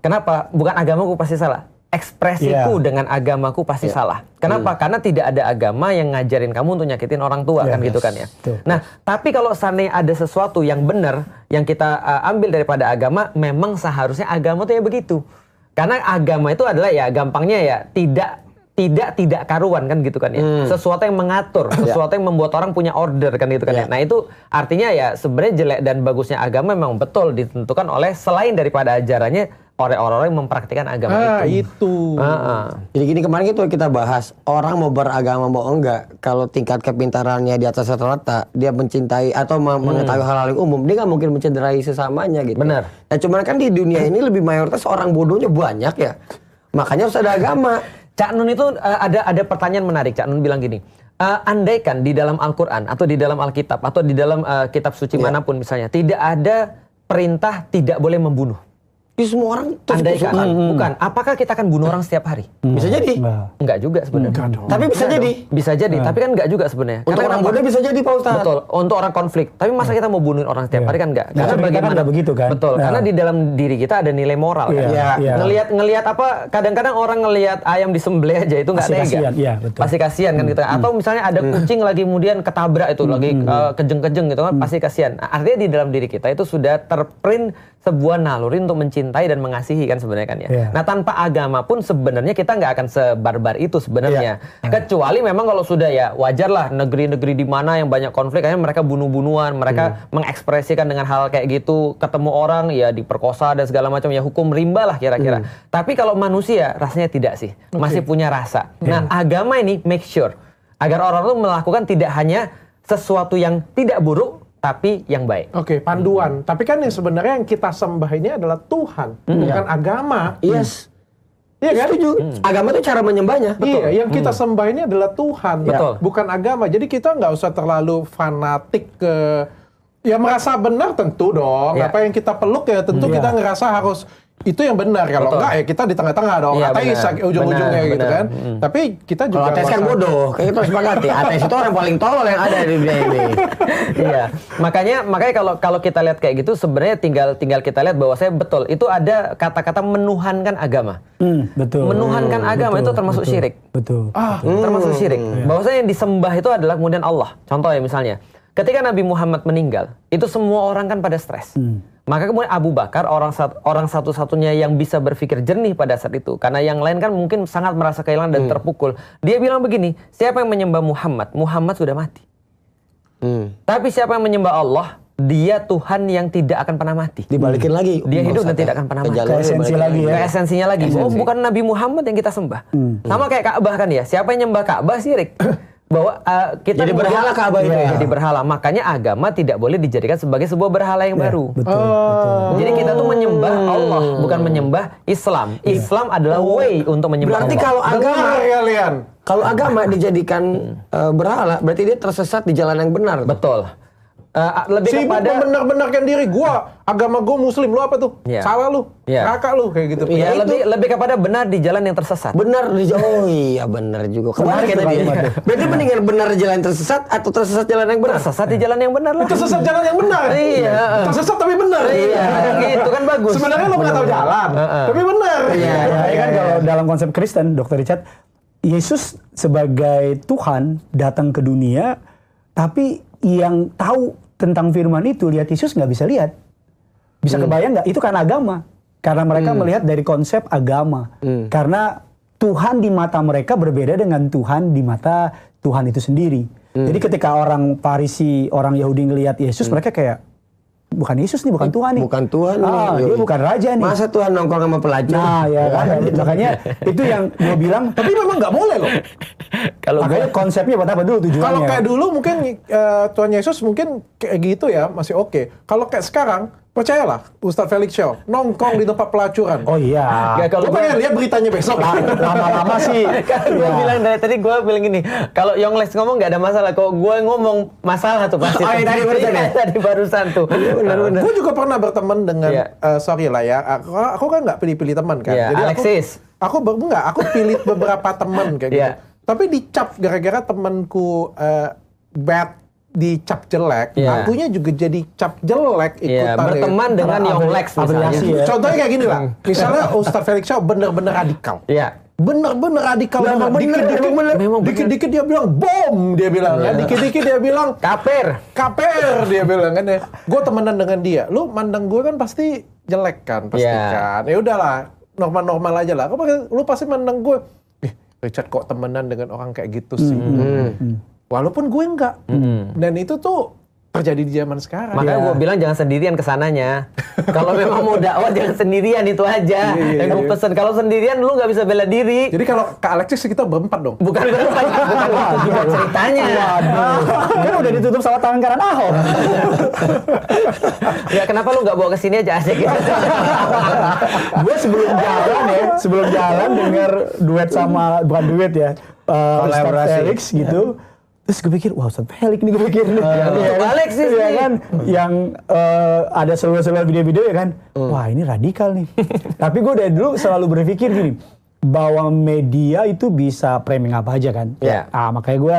Kenapa? Bukan agamaku pasti salah. Ekspresiku dengan agamaku pasti salah. Kenapa? Karena tidak ada agama yang ngajarin kamu untuk nyakitin orang tua kan gitu kan ya. Nah, tapi kalau seandainya ada sesuatu yang benar yang kita ambil daripada agama, memang seharusnya agama tuh ya begitu. Karena agama itu adalah ya gampangnya ya tidak karuan kan gitu kan ya. Sesuatu yang mengatur, sesuatu yang membuat orang punya order kan gitu kan ya. Nah, itu artinya ya sebenarnya jelek dan bagusnya agama memang betul ditentukan oleh selain daripada ajarannya oleh orang-orang yang mempraktikkan agama itu. Jadi gini, kemarin itu kita bahas orang mau beragama mau enggak, kalau tingkat kepintarannya di atas rata-rata, dia mencintai atau mengetahui hal-hal yang umum, dia nggak mungkin mencederai sesamanya gitu. Benar. Nah, cuman kan di dunia ini lebih mayoritas orang bodohnya banyak ya. Makanya harus ada agama. Cak Nun itu ada pertanyaan menarik. Cak Nun bilang gini, Andaikan di dalam Al-Quran atau di dalam Alkitab atau di dalam kitab suci manapun misalnya tidak ada perintah tidak boleh membunuh. Itu semua orang Andaikan, bukan. Apakah kita akan bunuh orang setiap hari? Bisa jadi. Enggak juga sebenarnya. Tapi bisa jadi. Bisa jadi, tapi kan enggak juga sebenarnya. Untuk orang bodoh bisa jadi, Pak Ustadz. Betul, untuk orang konflik. Tapi masa kita mau bunuh orang setiap hari kan enggak? Karena bagaimana kan begitu kan? Betul, karena di dalam diri kita ada nilai moral kan. Ngelihat apa? Kadang-kadang orang ngelihat ayam disembelih aja itu enggak tega. Pasti kasihan kan gitu. Atau misalnya ada kucing lagi kemudian ketabrak itu lagi kejeng-kejeng gitu kan, pasti kasihan. Artinya di dalam diri kita itu sudah terprint sebuah naluri untuk mencintai dan mengasihi kan sebenarnya kan ya. Nah tanpa agama pun sebenarnya kita nggak akan sebarbar itu sebenarnya. Kecuali memang kalau sudah ya wajar lah negeri-negeri di mana yang banyak konflik akhirnya mereka bunuh-bunuhan, mereka mengekspresikan dengan hal kayak gitu, ketemu orang ya diperkosa dan segala macam ya hukum rimba lah kira-kira. Tapi kalau manusia rasanya tidak sih, masih punya rasa. Nah agama ini make sure agar orang itu melakukan tidak hanya sesuatu yang tidak buruk tapi yang baik. Oke, panduan. Tapi kan yang sebenarnya yang kita sembah ini adalah Tuhan, bukan agama. Yes. Iya kan? Setuju. Agama itu cara menyembahnya. Iya, yang kita sembah ini adalah Tuhan, bukan agama. Jadi kita nggak usah terlalu fanatik ke, ya merasa benar tentu dong. Apa yang kita peluk ya tentu kita ngerasa harus itu yang benar. Kalau enggak ya kita di tengah-tengah dong. Ateis ujung-ujungnya gitu kan. Tapi kita juga kalau ateis kan bodoh. Kayak itu sepakati. Ateis itu orang paling tolol yang ada di dunia ini. Iya. Makanya kalau kita lihat kayak gitu sebenarnya tinggal kita lihat bahwa saya betul itu ada kata-kata menuhankan agama. Betul. Menuhankan agama itu termasuk syirik. Betul. Termasuk syirik. Bahwasanya yang disembah itu adalah kemudian Allah. Contoh ya misalnya, ketika Nabi Muhammad meninggal, itu semua orang kan pada stres. Maka kemudian Abu Bakar orang satu-satunya yang bisa berpikir jernih pada saat itu. Karena yang lain kan mungkin sangat merasa kehilangan dan terpukul. Dia bilang begini, siapa yang menyembah Muhammad? Muhammad sudah mati. Tapi siapa yang menyembah Allah? Dia Tuhan yang tidak akan pernah mati. Dibalikin lagi. Dia hidup dan tidak akan pernah mati. Ke esensi lagi ya. Ke esensinya lagi. Oh bukan Nabi Muhammad yang kita sembah. Sama kayak Ka'bah kan ya. Siapa yang nyembah Ka'bah syirik. Bahwa kita jadi berhala Ka'bah itu ya. Jadi berhala. Makanya agama tidak boleh dijadikan sebagai sebuah berhala yang baru. Betul. Jadi kita tuh menyembah Allah, bukan menyembah Islam. Islam adalah way untuk menyembah berarti Allah. Kalau agama dijadikan berhala, berarti dia tersesat di jalan yang benar. Betul. Lebih sibuk kepada membenar-benarkan diri agama gua muslim, lu apa tuh? Salah lu, kakak lu kayak gitu. Ya, lebih kepada benar di jalan yang tersesat. Benar di oh iya benar juga. Kebalik ya tadi. Berarti mendingan benar di jalan yang tersesat atau tersesat jalan yang benar? Tersesat di jalan yang benar lah. Tersesat jalan yang benar. Iya. Tersesat tapi benar. Iya. Gitu kan bagus. Sebenarnya lu nggak tahu jalan, tapi benar. Iya. Kan kalau dalam konsep Kristen, Dr. Richard, Yesus sebagai Tuhan datang ke dunia, tapi yang tahu tentang firman itu, lihat Yesus nggak bisa lihat. Bisa kebayang nggak? Itu kan agama. Karena mereka melihat dari konsep agama. Karena Tuhan di mata mereka berbeda dengan Tuhan di mata Tuhan itu sendiri. Jadi ketika orang Farisi, orang Yahudi ngelihat Yesus, mereka kayak, bukan Yesus nih, bukan Tuhan nih. Bukan Tuhan nih. Dia bukan raja nih. Masa Tuhan nongkrong sama pelacur? Nah ya kan, makanya itu yang gue bilang, tapi memang nggak boleh loh. Makanya konsepnya buat apa dulu tujuannya? Kalau kayak dulu mungkin Tuhan Yesus mungkin kayak gitu ya, masih oke. Kalau kayak sekarang, percayalah Ustadz Felix Shaw nongkrong di tempat pelacuran. Oh iya. Gue pengen lihat beritanya besok. Lama-lama sih. Gue bilang dari tadi, gue bilang gini, kalau Yonglex ngomong nggak ada masalah. Kalau gue ngomong masalah tuh pasti. Tadi barusan tuh. Benar-benar. Gue juga pernah berteman dengan, sorry lah ya, aku kan nggak pilih-pilih teman kan. Jadi Alexis. Aku pilih beberapa teman kayak gitu. Tapi dicap gara-gara temanku bad, dicap jelek, akunya juga jadi cap jelek ikutan. Berteman dengan Yonglex misalnya. Contohnya kayak gini lah, misalnya Ustadz Felix Shaw bener-bener radikal. Bener-bener radikal. Dikit-dikit dia bilang bom, dia bilang kan. Dikit-dikit dia bilang kafir dia bilang kan ya. Gue temenan dengan dia, lu mandang gue kan pasti jelek kan, pasti kan. Ya udahlah, normal-normal aja lah. Lu pasti mandang gue, Richard kok temenan dengan orang kayak gitu sih. Walaupun gue enggak. Dan itu tuh terjadi di zaman sekarang. Makanya gue bilang jangan sendirian kesananya. Kalau memang mau dakwah jangan sendirian, itu aja. Yang gue pesen, kalau sendirian lu nggak bisa bela diri. Jadi kalau Kak Alexis kita berempat dong. Bukan berempat, bukan itu juga ceritanya. Kan udah ditutup sama tangan kanan Ahok. Ya kenapa lu nggak bawa ke sini aja asik gitu. Gue sebelum jalan denger duet sama, bukan duet ya, Ustadz Felix gitu. Terus gue pikir, wah Ustadz Felix nih gue pikir nih. Alexis ya nih. kan, yang ada seluruh video-video ya kan. Wah ini radikal nih. Tapi gue dari dulu selalu berpikir gini, bahwa media itu bisa framing apa aja kan. Iya. Makanya gue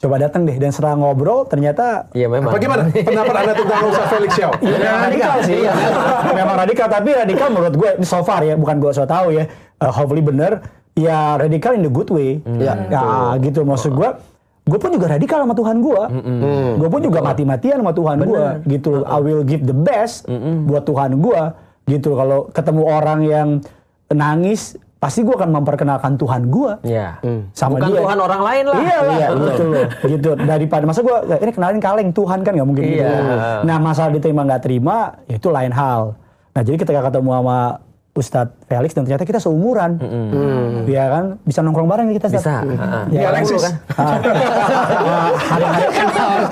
coba datang deh dan setelah ngobrol ternyata Iya memang. Bagaimana pendapat Anda tentang Ustadz Felix Xiao? radikal sih. Memang radikal, tapi radikal menurut gue ini so far ya, bukan gue so tahu ya. Hopefully bener. Ya radikal in the good way. Ya gitu maksud gue. Gue pun juga radikal sama Tuhan gue. Gue pun juga mati-matian sama Tuhan gue. Gitu. I will give the best buat Tuhan gue. Gitu. Kalau ketemu orang yang nangis, pasti gue akan memperkenalkan Tuhan gue. Iya. Sama Bukan dia. Tuhan orang lain lah. Iya, betul. Gitu. Daripada masa gue ini kenalin kaleng Tuhan kan nggak mungkin gitu. Nah masalah diterima nggak terima, ya itu lain hal. Nah jadi ketika ketemu sama Ustadz Felix dan ternyata kita seumuran, ya kan bisa nongkrong bareng kita. Bisa. Ya, Alexis. kan?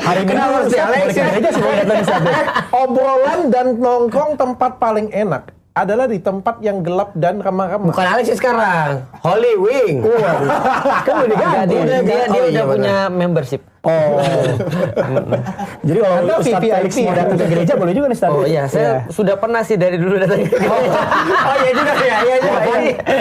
Hari Kenapa Minggu si Alexis? aja sih boleh datang Ustadz. Obrolan dan nongkrong tempat paling enak adalah di tempat yang gelap dan remah-remah. Bukan Alexis sekarang, Holy Wing. Kan udah Enggak, diganti. dia Oh, iya, udah benar. punya membership. Jadi kalau Anda Ustadz VVIP Felix mau datang ke gereja boleh juga nih Ustadz. Oh iya, saya sudah pernah sih dari dulu datang ke gereja. Oh iya juga ya, iya juga.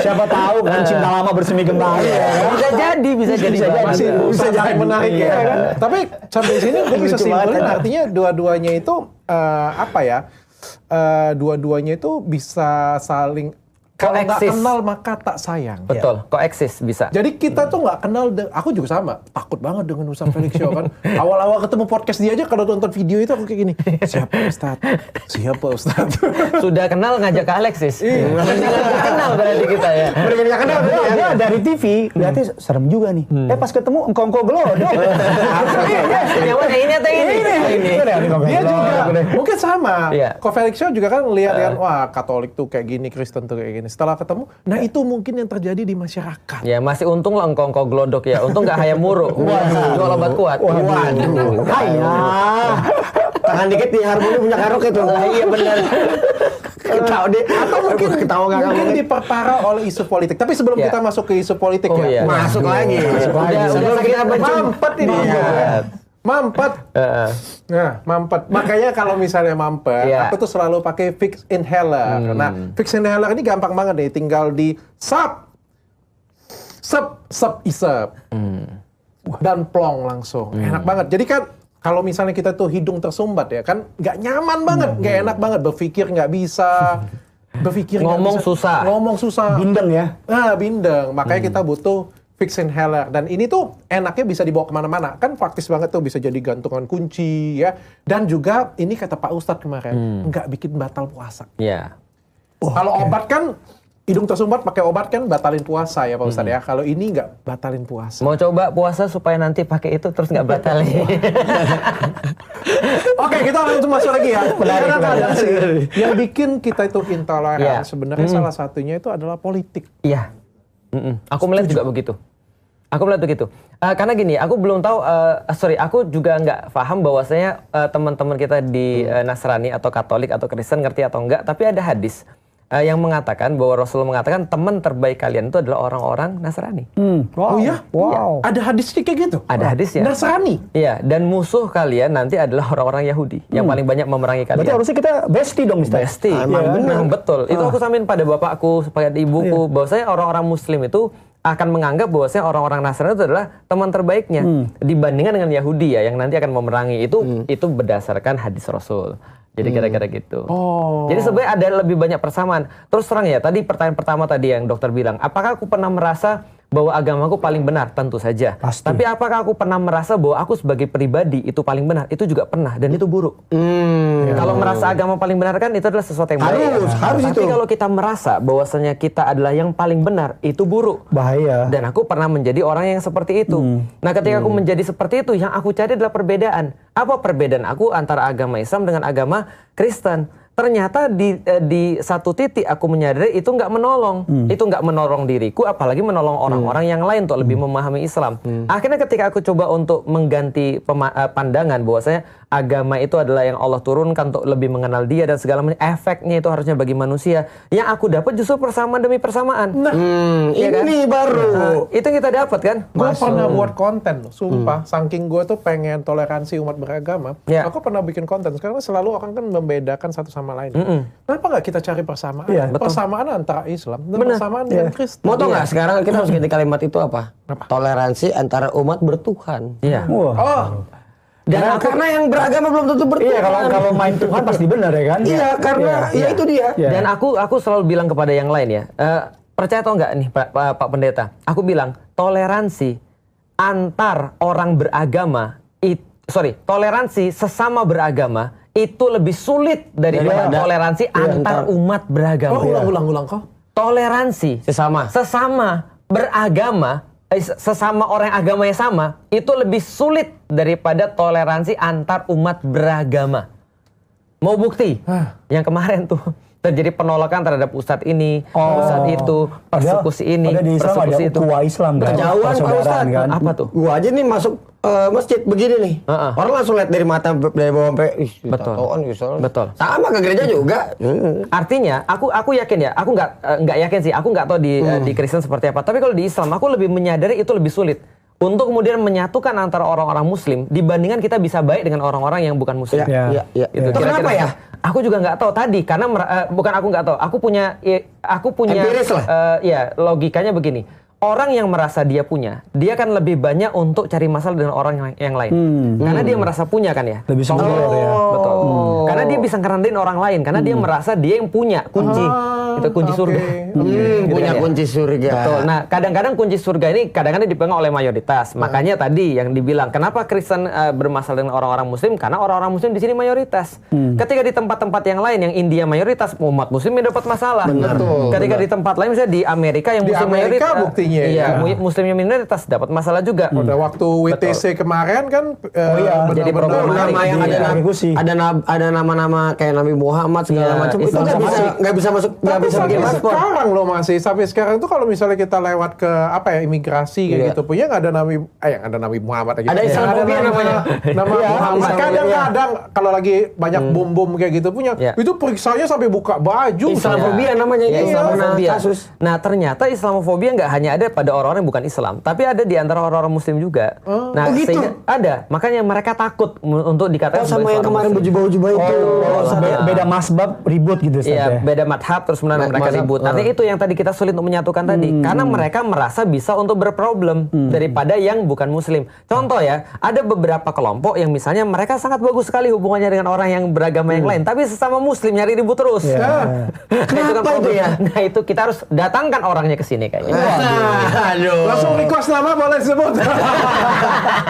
Siapa tahu kan cinta lama bersemi kembali. Ya kan? Bisa jadi. Masih bisa jadi menarik ya kan? Tapi sampai sini gue bisa simpulin artinya dua-duanya itu apa ya? Dua-duanya itu bisa saling kalau nggak Koeksis. kenal maka tak sayang. Betul, koeksis bisa. Jadi kita tuh nggak kenal, aku juga sama, takut banget dengan Ustadz Felix Xiao kan. Awal-awal ketemu podcast dia aja kalau nonton video itu aku kayak gini, siapa Ustadz? Siapa Ustadz? Sudah kenal ngajak ke Alexis. Mendingan kenal berarti kita ya. Bener-bener nggak kenal berarti ya. Dia dari TV, lihatnya serem juga nih. Pas ketemu engkong-engkong gelodok. Yang mana ini atau ini? Ini. Dia juga, mungkin sama. Iya. Ko Felix Xiao juga kan lihat kan, wah Katolik tuh kayak gini, Kristen tuh kayak gini. Setelah ketemu, nah itu mungkin yang terjadi di masyarakat. Ya masih untung lah engkau glodok ya. Untung nggak hayam muruk. Jual obat kuat. Waduh. Kaya. Tangan dikit di harmoni punya karok itu. Iya benar. Ketawa deh. Atau mungkin ketawa nggak mungkin kamu. diperparah oleh isu politik. Tapi sebelum Iya. kita masuk ke isu politik Oh, iya. Masuk lagi. Udah kita mampet ini. Iya. Mampet. Nah, mampet. Makanya kalau misalnya mampet, Iya. aku tuh selalu pakai Vicks inhaler. Nah, Vicks inhaler ini gampang banget nih, tinggal di isep. Dan plong langsung. Enak banget. Jadi kan kalau misalnya kita tuh hidung tersumbat ya kan nggak nyaman banget, nggak enak banget, berpikir nggak bisa. Berpikir nggak Ngomong bisa. susah. Ngomong susah. Bindeng ya. Nah, bindeng. Makanya kita butuh Vicks inhaler. Dan ini tuh enaknya bisa dibawa kemana-mana. Kan praktis banget tuh, bisa jadi gantungan kunci ya. Dan juga ini kata Pak Ustadz kemarin, nggak bikin batal puasa. Iya. Kalau obat kan, hidung tersumbat pakai obat kan batalin puasa ya Pak Ustadz ya. Kalau ini nggak batalin puasa. Mau coba puasa supaya nanti pakai itu terus nggak batal. Oke, kita langsung masuk lagi ya. Karena kadang sih, yang bikin kita itu intoleran, Iya. sebenarnya salah satunya itu adalah politik. Iya. Aku melihat juga begitu. Karena gini, aku belum tahu, aku juga nggak paham bahwasanya teman-teman kita di Nasrani atau Katolik atau Kristen ngerti atau enggak, tapi ada hadis yang mengatakan bahwa Rasulullah mengatakan teman terbaik kalian itu adalah orang-orang Nasrani. Oh iya? Wow. Ada hadisnya kayak gitu? Ada hadisnya. Nasrani? Iya, dan musuh kalian nanti adalah orang-orang Yahudi yang paling banyak memerangi kalian. Berarti harusnya kita bestie dong, Ustaz. Bestie. Memang betul. Itu aku samain pada bapakku, pada ibuku, bahwasanya orang-orang Muslim itu akan menganggap bahwasanya orang-orang Nasrani itu adalah teman terbaiknya dibandingkan dengan Yahudi ya yang nanti akan memerangi itu berdasarkan hadis Rasul. Jadi kira-kira gitu. Jadi sebenarnya ada lebih banyak persamaan. Terus terang ya, tadi pertanyaan pertama tadi yang dokter bilang, apakah aku pernah merasa bahwa agamaku paling benar? Tentu saja. Pasti. Tapi apakah aku pernah merasa bahwa aku sebagai pribadi itu paling benar? Itu juga pernah dan itu buruk. Kalau merasa agama paling benar kan itu adalah sesuatu yang baik. Harus Tapi itu. kalau kita merasa bahwasanya kita adalah yang paling benar, itu buruk. Bahaya. Dan aku pernah menjadi orang yang seperti itu. Nah, ketika aku menjadi seperti itu, yang aku cari adalah perbedaan. Apa perbedaan aku antara agama Islam dengan agama Kristen? ternyata di satu titik aku menyadari itu nggak menolong. Itu nggak menolong diriku, apalagi menolong orang-orang yang lain untuk lebih memahami Islam. Akhirnya ketika aku coba untuk mengganti pandangan bahwasanya agama itu adalah yang Allah turunkan untuk lebih mengenal Dia dan segala macam, efeknya itu harusnya bagi manusia. Yang aku dapat justru persamaan demi persamaan. Ini baru. Itu yang kita dapat kan? Gue pernah buat konten loh, sumpah. Saking gue tuh pengen toleransi umat beragama, aku pernah bikin konten. Karena selalu orang kan membedakan satu sama lain. Kenapa nggak kita cari persamaan? Persamaan antara Islam dan persamaan dengan Kristen. Mau tau nggak sekarang kita harus ganti kalimat itu apa? Toleransi antara umat bertuhan. Iya. Dan karena yang beragama belum tentu bertuhan. Iya, kalau main Tuhan pasti benar ya kan? Iya, karena itu dia. Dan aku selalu bilang kepada yang lain ya, percaya atau enggak nih Pak Pendeta, aku bilang toleransi antar orang beragama, toleransi sesama beragama itu lebih sulit daripada toleransi antar umat beragama. Ulang kok. Toleransi sesama beragama, sesama orang yang agamanya sama, itu lebih sulit daripada toleransi antar umat beragama. Mau bukti? Yang kemarin tuh terjadi penolakan terhadap ustadz ini, ustadz itu, persekusi ini, persekusi itu. Ukhuwah Islam kan? Kejauhan Pak Ustadz. Kan? Apa tuh? Gua aja nih masuk masjid begini nih. Orang langsung lihat dari mata dari bawah sampai Betul. Sama ke gereja juga. Artinya aku yakin ya, aku nggak yakin sih, aku nggak tahu di Kristen seperti apa. Tapi kalau di Islam aku lebih menyadari itu lebih sulit untuk kemudian menyatukan antara orang-orang Muslim dibandingkan kita bisa baik dengan orang-orang yang bukan Muslim. Iya. Itu kenapa ya? Aku juga nggak tahu tadi karena bukan aku nggak tahu. Aku punya empiris lah. Logikanya begini. Orang yang merasa dia punya, dia kan lebih banyak untuk cari masalah dengan orang yang lain. Karena dia merasa punya kan ya. Lebih sombong ya. Betul. Karena dia bisa ngerendahin orang lain. Karena dia merasa dia yang punya kunci. Itu kunci surga. Punya kunci surga. Betul. Nah, kadang-kadang kunci surga ini kadang-kadang dipegang oleh mayoritas. Makanya tadi yang dibilang, kenapa Kristen bermasalah dengan orang-orang Muslim? Karena orang-orang Muslim di sini mayoritas. Ketika di tempat-tempat yang lain, yang India mayoritas, umat Muslim yang dapat masalah. Ketika di tempat lain, misalnya di Amerika yang Muslim mayoritas. Iya, Muslimnya minoritas dapat masalah juga. Pada waktu WTC kemarin kan jadi problem yang ada nama-nama kayak Nabi Muhammad segala macam itu nggak bisa masuk, nggak bisa bikin paspor. Sekarang loh masih sampai sekarang itu kalau misalnya kita lewat ke imigrasi kayak gitu punya nggak ada Nabi Muhammad lagi. Ada Islamophobia namanya. Nama Muhammad. Kadang-kadang kalau lagi banyak bom kayak gitu punya itu periksanya sampai buka baju. Islamophobia namanya. Islamofobia. Nah, ternyata Islamofobia nggak hanya ada pada orang-orang yang bukan Islam, tapi ada di antara orang-orang Muslim juga. Nah, sehingga ada. Makanya mereka takut untuk dikatakan sama yang kemarin baju-baju itu. Beda masbab ribut gitu. Iya, beda madhab terus kemudian mereka ribut. Nanti itu yang tadi kita sulit untuk menyatukan tadi. Karena mereka merasa bisa untuk berproblem daripada yang bukan Muslim. Contoh ya, ada beberapa kelompok yang misalnya mereka sangat bagus sekali hubungannya dengan orang yang beragama yang lain, tapi sesama Muslim nyari ribut terus. Kenapa itu ya? Nah, itu kita harus datangkan orangnya ke sini kayaknya. Aduh. Langsung request nama boleh disebut.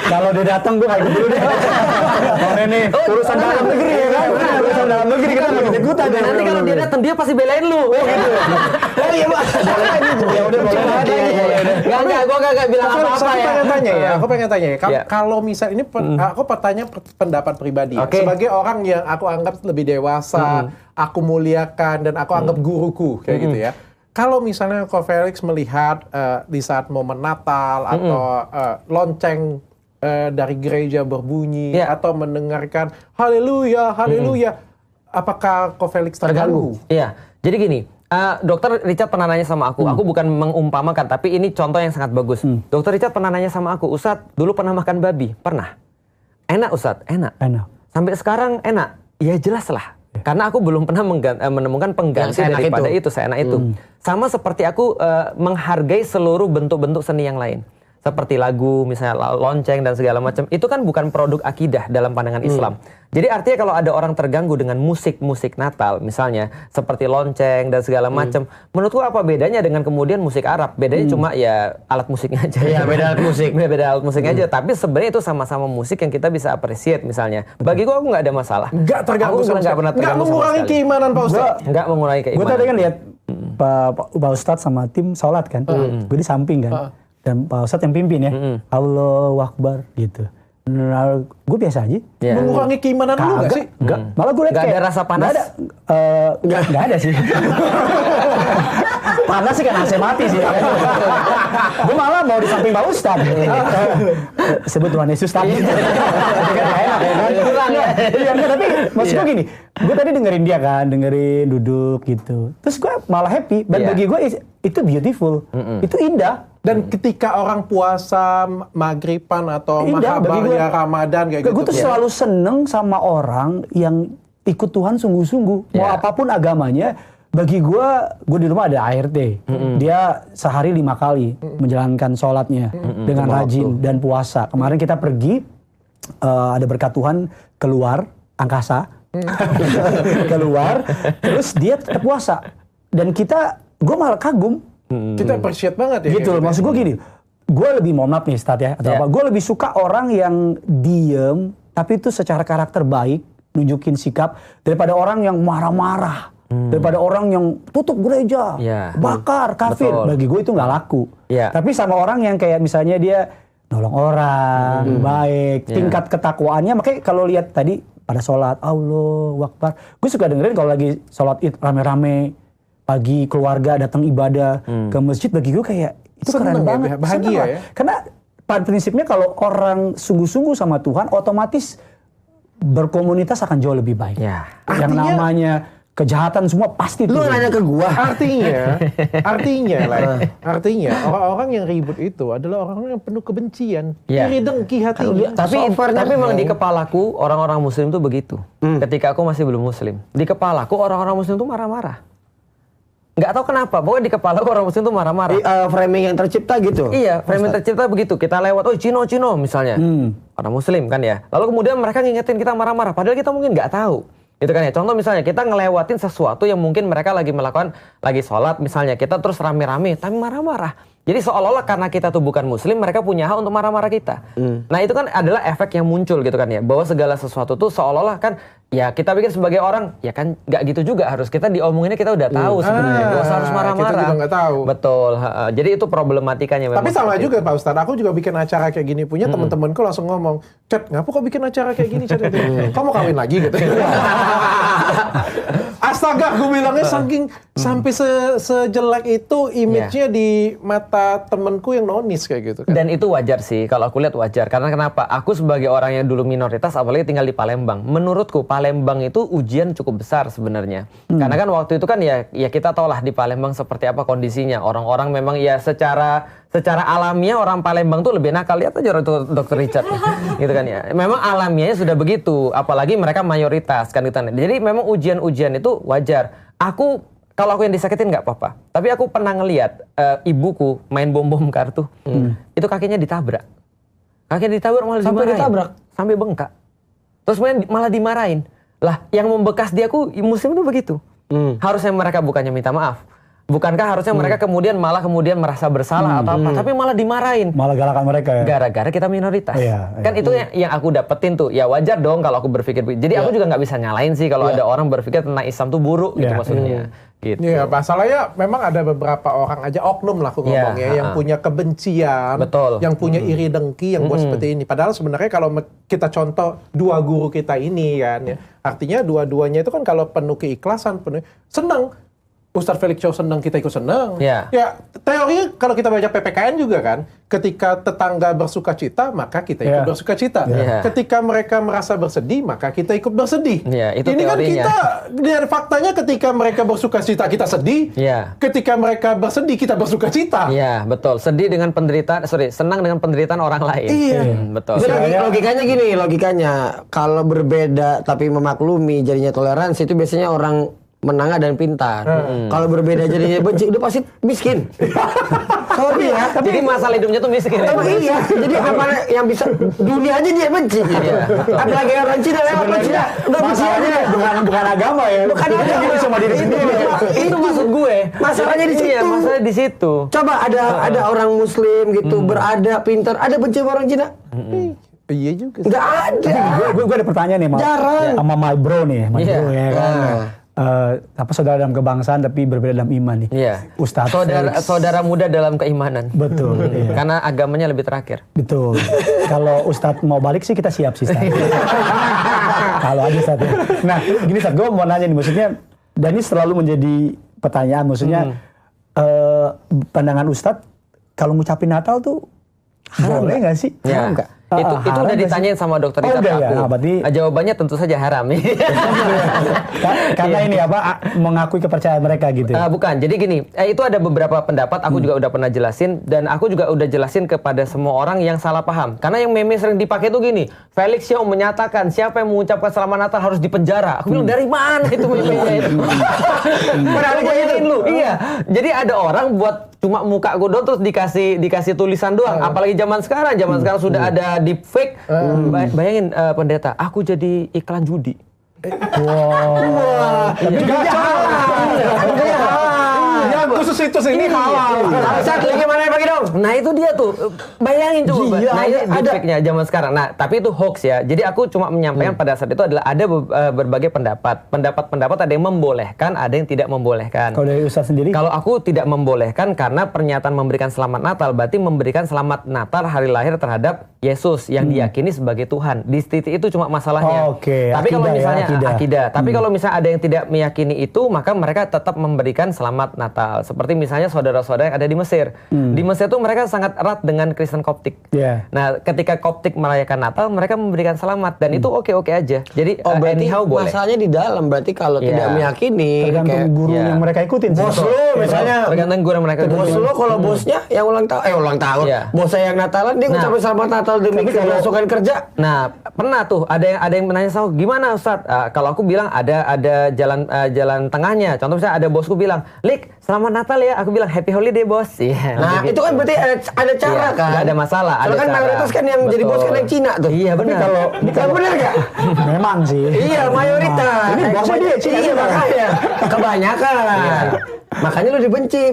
Kalau dia datang gue kayak gitu deh. Kalau ini urusan dalam negeri ya kan? Urusan dalam negeri kita nggak ikut-ikutan. Nanti kalau dia datang dia pasti belain lu. Oh iya Pak. Ya udah Enggak, gue gak bilang apa-apa ya. Aku pengen tanya ya. Kalau misal ini aku bertanya pendapat pribadi. Sebagai orang yang aku anggap lebih dewasa, aku muliakan dan aku anggap guruku kayak gitu ya. Kalau misalnya Ko Felix melihat di saat momen Natal atau lonceng dari gereja berbunyi atau mendengarkan haleluya, apakah Ko Felix terganggu? Iya, jadi gini, Dokter Richard pernah nanya sama aku bukan mengumpamakan, tapi ini contoh yang sangat bagus. Dokter Richard pernah nanya sama aku, Ustadz, dulu pernah makan babi? Pernah. Enak Ustadz? Enak. Sampai sekarang enak? Ya jelas lah. Karena aku belum pernah menemukan pengganti daripada itu, seenak itu. Sama seperti aku menghargai seluruh bentuk-bentuk seni yang lain. Seperti lagu, misalnya lonceng dan segala macam. Itu kan bukan produk akidah dalam pandangan Islam. Jadi artinya kalau ada orang terganggu dengan musik-musik Natal, misalnya seperti lonceng dan segala macam, menurutku apa bedanya dengan kemudian musik Arab? Bedanya cuma ya alat musiknya aja. Iya, beda alat musik. Beda alat musiknya aja. Tapi sebenarnya itu sama-sama musik yang kita bisa appreciate misalnya. Bagi gua aku nggak ada masalah. Nggak terganggu sama sekali. Nggak mengurangi keimanan Pak Ustadz. Nggak mengurangi keimanan. Gue tadi kan lihat Pak Ustadz sama tim sholat kan. Gue di samping kan. Dan Pak Ustadz yang pimpin ya. Allahu Akbar gitu. Nah, gue biasa aja. Iya. Mengurangi keimanan lu gak sih? Enggak. Malah gue liat Nggak kayak ada rasa panas? Nggak ada sih. Panas sih kan AC mati sih. Gue malah mau di samping Pak Ustadz. Sebut Tuhan Yesus tadi. Kurang ya. Iya, tapi maksud gue gini, gue tadi dengerin dia kan, duduk gitu. Terus gue malah happy, dan bagi gue itu beautiful, itu indah. Dan ketika orang puasa maghriban atau Indah, bagi mahabar ya Ramadan kayak gitu. Gue tuh selalu seneng sama orang yang ikut Tuhan sungguh-sungguh. Mau apapun agamanya, bagi gue di rumah ada ART. Dia sehari 5 kali menjalankan sholatnya dengan rajin dan puasa. Kemarin kita pergi, ada berkat Tuhan keluar angkasa, keluar, terus dia tetap puasa. Dan gue malah kagum. Kita appreciate banget ya. Gitu loh, maksud gue gini, gue lebih mohon maaf nih Stad ya, atau apa, gue lebih suka orang yang diem, tapi itu secara karakter baik, nunjukin sikap, daripada orang yang marah-marah, daripada orang yang tutup gereja, bakar, kafir. Betul. Bagi gue itu nggak laku. Tapi sama orang yang kayak misalnya dia nolong orang, baik, tingkat ketakwaannya, makanya kalau lihat tadi pada sholat, Allahu Akbar, gue suka dengerin kalau lagi sholat Id rame-rame, pagi keluarga datang ibadah ke masjid, bagi gue kayak itu Seneng keren ya, banget, bahagia ya. Karena pada prinsipnya kalau orang sungguh-sungguh sama Tuhan, otomatis berkomunitas akan jauh lebih baik. Yang namanya kejahatan semua pasti Lu turun. nanya ke gua. Artinya orang-orang yang ribut itu adalah orang yang penuh kebencian, iri dengki hatinya. Tapi memang di kepalaku orang-orang Muslim tuh begitu. Ketika aku masih belum Muslim, di kepalaku orang-orang Muslim tuh marah-marah. Nggak tahu kenapa, pokoknya di kepala orang Muslim tuh marah-marah. Framing yang tercipta gitu. Iya, framing tercipta begitu. Kita lewat, oh Cino misalnya, orang Muslim kan ya. Lalu kemudian mereka ngingetin kita marah-marah, padahal kita mungkin nggak tahu. Gitu kan ya. Contoh misalnya kita ngelewatin sesuatu yang mungkin mereka lagi melakukan, lagi sholat misalnya, kita terus rame-rame, tapi marah-marah. Jadi seolah-olah karena kita tuh bukan Muslim, mereka punya hak untuk marah-marah kita. Nah itu kan adalah efek yang muncul gitu kan ya, bahwa segala sesuatu tuh seolah-olah kan, ya kita pikir sebagai orang, ya kan nggak gitu juga, harus kita diomonginnya kita udah tahu sebenarnya, nggak usah harus marah-marah. Kita juga nggak tahu. Betul. Jadi itu problematikanya. Tapi sama juga Pak Ustadz, aku juga bikin acara kayak gini punya teman-temanku langsung ngomong, Chat, ngapa kok bikin acara kayak gini, Chat? Kamu kawin lagi gitu. Astaga, gue bilangnya sampai sejelek itu image-nya di mata temenku yang nonis kayak gitu kan. Dan itu wajar sih, kalau aku lihat wajar. Karena kenapa? Aku sebagai orang yang dulu minoritas, apalagi tinggal di Palembang. Menurutku Palembang itu ujian cukup besar sebenarnya. Karena kan waktu itu kan ya kita tahu lah di Palembang seperti apa kondisinya. Orang-orang memang ya secara alamiah orang Palembang tuh lebih nakal. Lihat aja Dr. Richard. Gitu kan ya. Memang alamiahnya sudah begitu. Apalagi mereka mayoritas kan gitu. Jadi memang ujian-ujian itu wajar. Kalau aku yang disakitin nggak apa-apa. Tapi aku pernah ngeliat ibuku main bom-bom kartu. Itu kakinya ditabrak. Kakinya ditabrak malah Sampai dimarahin. ditabrak? Sampai bengkak. Terus malah dimarahin. Lah yang membekas di aku Muslim itu begitu. Harusnya mereka bukannya minta maaf. Bukankah harusnya mereka kemudian merasa bersalah atau apa, tapi malah dimarahin. Malah galakan mereka ya. Gara-gara kita minoritas. Kan itu yang aku dapetin tuh. Ya wajar dong kalau aku berpikir. Jadi aku juga nggak bisa nyalain sih kalau ada orang berpikir tentang Islam tuh buruk gitu maksudnya. Gitu. Iya, masalahnya memang ada beberapa orang aja, oknum lah aku ngomongnya, yang punya kebencian, yang punya iri dengki, yang buat seperti ini. Padahal sebenarnya kalau kita contoh dua guru kita ini kan, ya, artinya dua-duanya itu kan kalau penuh keikhlasan, penuh senang. Ustadz Felix Chow senang, kita ikut senang. Ya, teorinya kalau kita baca PPKN juga kan, ketika tetangga bersuka cita, maka kita ikut bersuka cita. Ketika mereka merasa bersedih, maka kita ikut bersedih. Itu ini teorinya. kan kita, dan faktanya ketika mereka bersuka cita, kita sedih. Ketika mereka bersedih, kita bersuka cita. Iya, betul. Senang dengan penderitaan orang lain. Iya. Betul. Logikanya gini, kalau berbeda tapi memaklumi jadinya toleransi, itu biasanya orang menengah dan pintar. Kalau berbeda jadinya benci, udah pasti miskin. Sorry ya. Jadi masalah hidupnya tuh miskin. Iya. Jadi apa yang bisa dunia aja dia benci. Apalagi orang Cina lewat Cina, udah benci aja. Bukan agama ya. Bukan agama. Sama diri sendiri. Itu maksud gue. Masalahnya di situ. Masalahnya di situ. Coba ada orang Muslim gitu, berada, pintar, ada benci sama orang Cina? Iya juga. Nggak ada. Gue ada pertanyaan nih, Jarang. sama my bro nih, my bro ya kan. saudara dalam kebangsaan tapi berbeda dalam iman nih. Iya. Ustadz Saudara muda dalam keimanan. Betul. Iya. Karena agamanya lebih terakhir. Betul. Kalau Ustadz mau balik sih kita siap sih, Ustadz. Kalau aja Ustadz. Nah, gini Ustadz, gue mau nanya nih, maksudnya, dan ini selalu menjadi pertanyaan, maksudnya pandangan Ustadz, kalau ngucapin Natal tuh boleh nggak sih? Ya. Haram nggak? Itu udah ditanyain sama dokter Rita udah ya? aku. Berarti Jawabannya tentu saja haram. karena ini mengakui kepercayaan mereka gitu. Bukan. Jadi gini, itu ada beberapa pendapat. Aku juga udah pernah jelasin dan aku juga udah jelasin kepada semua orang yang salah paham. Karena yang meme sering dipakai itu gini, Felix Young menyatakan siapa yang mengucapkan Selamat Natal harus dipenjara. Aku bilang dari mana itu meme-nya itu? Padahal lu. Iya. Jadi ada orang buat cuma muka gue doang terus dikasih tulisan doang. Apalagi zaman sekarang sudah ada deepfake. Bayangin pendeta, aku jadi iklan judi. Wah. Tapi ya khusus itu sini halal. Satu lagi mana bagi dong? Nah itu dia tuh. Bayangin coba. Nah ini deepfake-nya zaman sekarang. Nah tapi itu hoax ya. Jadi aku cuma menyampaikan pada saat itu adalah ada berbagai pendapat. Pendapat ada yang membolehkan, ada yang tidak membolehkan. Kalau dari Ustaz sendiri? Kalau aku tidak membolehkan karena pernyataan memberikan Selamat Natal berarti memberikan Selamat Natal hari lahir terhadap Yesus yang diyakini sebagai Tuhan. Di titik itu cuma masalahnya. Tapi kalau misalnya akidah. Tapi kalau misalnya ada yang tidak meyakini itu, maka mereka tetap memberikan Selamat Natal. Seperti misalnya saudara-saudara yang ada di Mesir. Di Mesir itu mereka sangat erat dengan Kristen Koptik. Nah, ketika Koptik merayakan Natal, mereka memberikan selamat dan itu oke-oke aja. Jadi berarti boleh. Masalahnya di dalam. Berarti kalau tidak meyakini, tergantung guru yang mereka ikutin. Bos lu misalnya, tergantung guru yang mereka ikutin. Bos lu kalau bosnya yang ulang tahun, bosnya yang Natalan, dia ngucapin Selamat Natal demi keberlangsungan kerja. Nah, pernah tuh ada yang menanya sama, gimana Ustadz? Kalau aku bilang ada jalan tengahnya. Contoh misalnya ada bosku bilang, Lik, Selamat Natal ya. Aku bilang Happy Holiday bos. Nah itu kan berarti ada cara kan? Gak ada masalah. Soalnya kan mayoritas kan yang jadi bos kan yang Cina tuh. Iya benar. Kalau benar gak? Memang sih. Iya mayoritas. Ini bosnya dia Cina. Iya makanya. Kebanyakan. Makanya lu dibenci.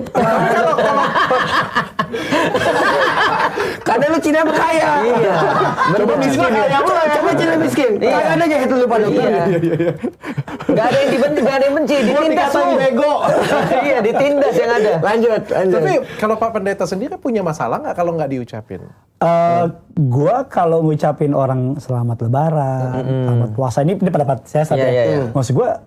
Karena lu Cina kaya. Iya. Coba miskin. Coba Cina miskin. Kaya aja itu lu pada. Gak ada yang dibenci, gak ada yang benci. Ditindas lu. Bego. Iya, ditindas yang ada. Lanjut. Tapi kalau Pak Pendeta sendiri punya masalah nggak kalau nggak diucapin? Gua kalau ngucapin orang selamat Lebaran, selamat puasa, ini pendapat saya maksud gua,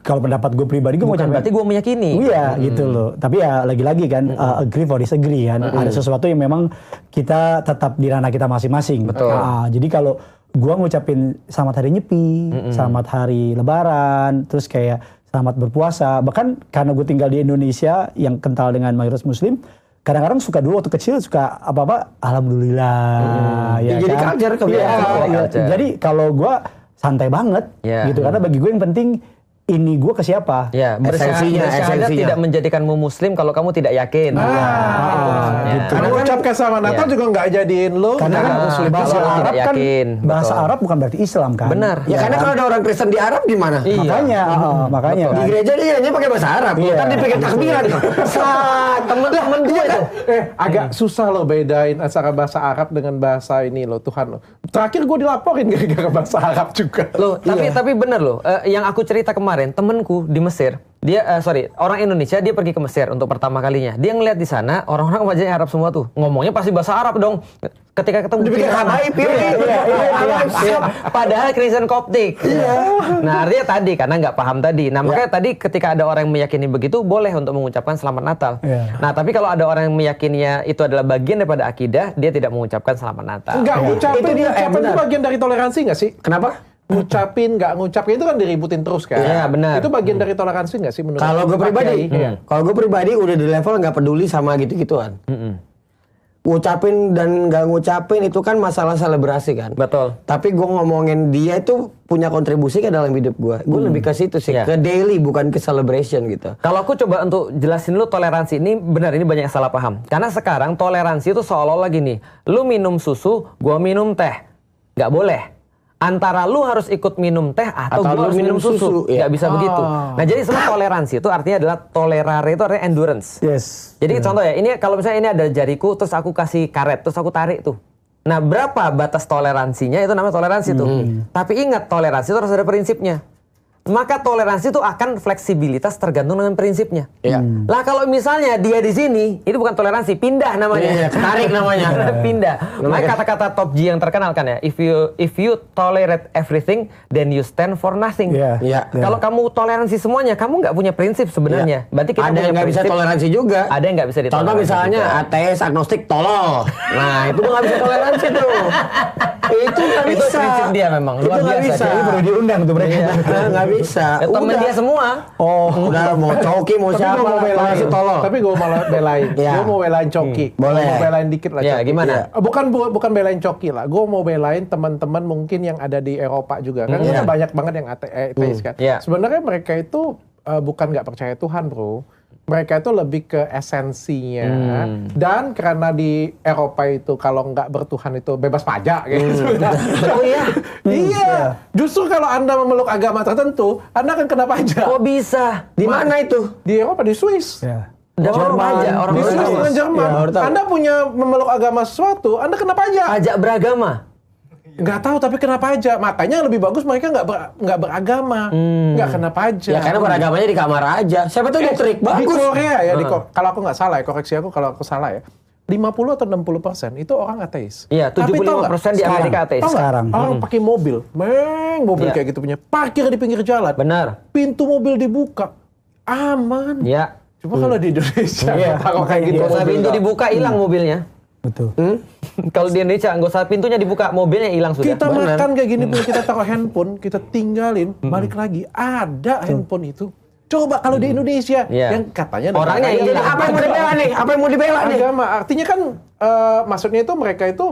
kalau pendapat gue pribadi, gue mau berarti gue meyakini. Iya gitu loh. Tapi ya lagi-lagi kan, agree for disagree kan. Ada sesuatu yang memang kita tetap di ranah kita masing-masing. Betul. Jadi kalau gue ngucapin selamat hari Nyepi, selamat hari Lebaran, terus kayak selamat berpuasa. Bahkan karena gue tinggal di Indonesia yang kental dengan mayoritas Muslim, kadang-kadang suka dulu waktu kecil suka apa-apa, alhamdulillah. Ya jadi kan? culture. Jadi kalau gue santai banget gitu. Karena bagi gue yang penting ini gue ke siapa? Ya, bersyahadat tidak menjadikanmu muslim kalau kamu tidak yakin. Gitu. Karena ucapkan Selamat Natal juga nggak jadiin lo karena muslim. Bahasa Arab kan, bahasa Arab bukan berarti Islam kan? Benar. Ya karena kalau ada orang Kristen di Arab gimana? Makanya. Di gereja dia hanya pakai bahasa Arab. Ntar dipikir takbiran. Temen gue itu. Agak susah lo bedain antara bahasa Arab dengan bahasa ini lo, Tuhan lo. Terakhir gue dilaporin gara-gara bahasa Arab juga. Loh, tapi bener loh. Yang aku cerita kemarin, temenku di Mesir, dia orang Indonesia, dia pergi ke Mesir untuk pertama kalinya. Dia ngeliat di sana orang-orang wajahnya Arab semua tuh, ngomongnya pasti bahasa Arab dong. Ketika ketemu padahal Kristen Koptik. Nah artinya tadi karena nggak paham tadi. Nah makanya tadi ketika ada orang yang meyakini begitu, boleh untuk mengucapkan Selamat Natal. Nah tapi kalau ada orang yang meyakininya itu adalah bagian daripada akidah, dia tidak mengucapkan Selamat Natal. Enggak, ngucapin itu bagian dari toleransi nggak sih? Kenapa? Ngucapin nggak ngucapin itu kan diributin terus kan? Iya benar. Itu bagian dari toleransi nggak sih menurut? Kalau gue pribadi, udah di level nggak peduli sama gitu-gituan. Ngucapin dan nggak ngucapin itu kan masalah selebrasi kan. Betul. Tapi gue ngomongin dia itu punya kontribusi ke dalam hidup gue. Gue lebih ke situ sih, ke daily bukan ke celebration gitu. Kalau aku coba untuk jelasin lu toleransi ini benar, ini banyak yang salah paham. Karena sekarang toleransi itu seolah-olah gini, lu minum susu, gua minum teh, nggak boleh. Antara lu harus ikut minum teh atau gua harus minum susu. Nggak bisa begitu. Nah jadi sebenarnya toleransi itu artinya adalah tolerare itu artinya endurance. Jadi contoh ya, ini kalau misalnya ini ada jariku terus aku kasih karet terus aku tarik tuh. Nah berapa batas toleransinya itu namanya toleransi tuh. Tapi ingat toleransi itu harus ada prinsipnya. maka toleransi itu akan fleksibilitas tergantung dengan prinsipnya. Iya. Lah kalau misalnya dia di sini, itu bukan toleransi, pindah namanya. Iya, tarik namanya. Pindah. Maka kata-kata Top G yang terkenal kan ya, if you tolerate everything, then you stand for nothing. Iya. Iya. Kalau kamu toleransi semuanya, kamu nggak punya prinsip sebenarnya. Berarti kita Ada yang punya nggak bisa prinsip, toleransi juga. ada yang nggak bisa ditoleransi. Contoh misalnya juga. ateis, agnostik, tolol. Nah itu nggak bisa toleransi tuh. Itu nggak Itu bisa. prinsip dia memang, Itu luar nggak biasa. bisa. Jadi perlu diundang tuh mereka. Nggak bisa. Ya, temen dia semua. Oh, Udah mau coki mau Tapi gue siapa mau belain, masih tolol. tapi gue malah belain. Iya. Gue mau belain Coki. Boleh. Mau belain dikit lah. Ya, Coki. gimana? Iya. Bukan belain Coki lah. Gue mau belain teman-teman mungkin yang ada di Eropa juga. Kan Iya. banyak banget yang ateis kan. Iya. Sebenarnya mereka itu bukan nggak percaya Tuhan, bro. Mereka itu lebih ke esensinya. Dan karena di Eropa itu kalau nggak bertuhan itu bebas pajak gitu. Oh iya? Iya. Justru kalau Anda memeluk agama tertentu, Anda akan kena pajak. Kok bisa? Di mana itu? Di Eropa, di Swiss. ya. Orang pajak, orang Di Swiss beragama. dengan Jerman. Ya, baru tahu. Anda punya memeluk agama sesuatu, Anda kena pajak. Pajak beragama. Nggak tahu tapi kena pajak. Makanya lebih bagus mereka nggak beragama, nggak kena pajak. Ya karena beragamanya di kamar aja. Siapa tuh trik Di bagus. Korea ya, kalau aku nggak salah ya, koreksi aku kalau aku salah ya. 50 atau 60% itu orang ateis. Iya, Tapi tahu nggak? 75% di Amerika ateis. Tahu nggak? Sekarang. Orang pakai mobil, mobil Iya. kayak gitu punya, parkir di pinggir jalan. Benar. Pintu mobil dibuka, aman. Ya. Coba kalau di Indonesia, Iya, taruh kayak gitu. Nggak usah mobil pintu nggak. dibuka, hilang mobilnya. Betul. Kalau di Indonesia, nggak usah pintunya dibuka, mobilnya hilang sudah. Kita makan kayak gini pun kita taruh handphone, kita tinggalin, balik lagi ada handphone itu. Coba kalau di Indonesia Iya. yang katanya Orangnya negaranya hilang. Apa yang mau dibela nih? Apa yang mau dibela nih? agama, artinya kan maksudnya itu mereka itu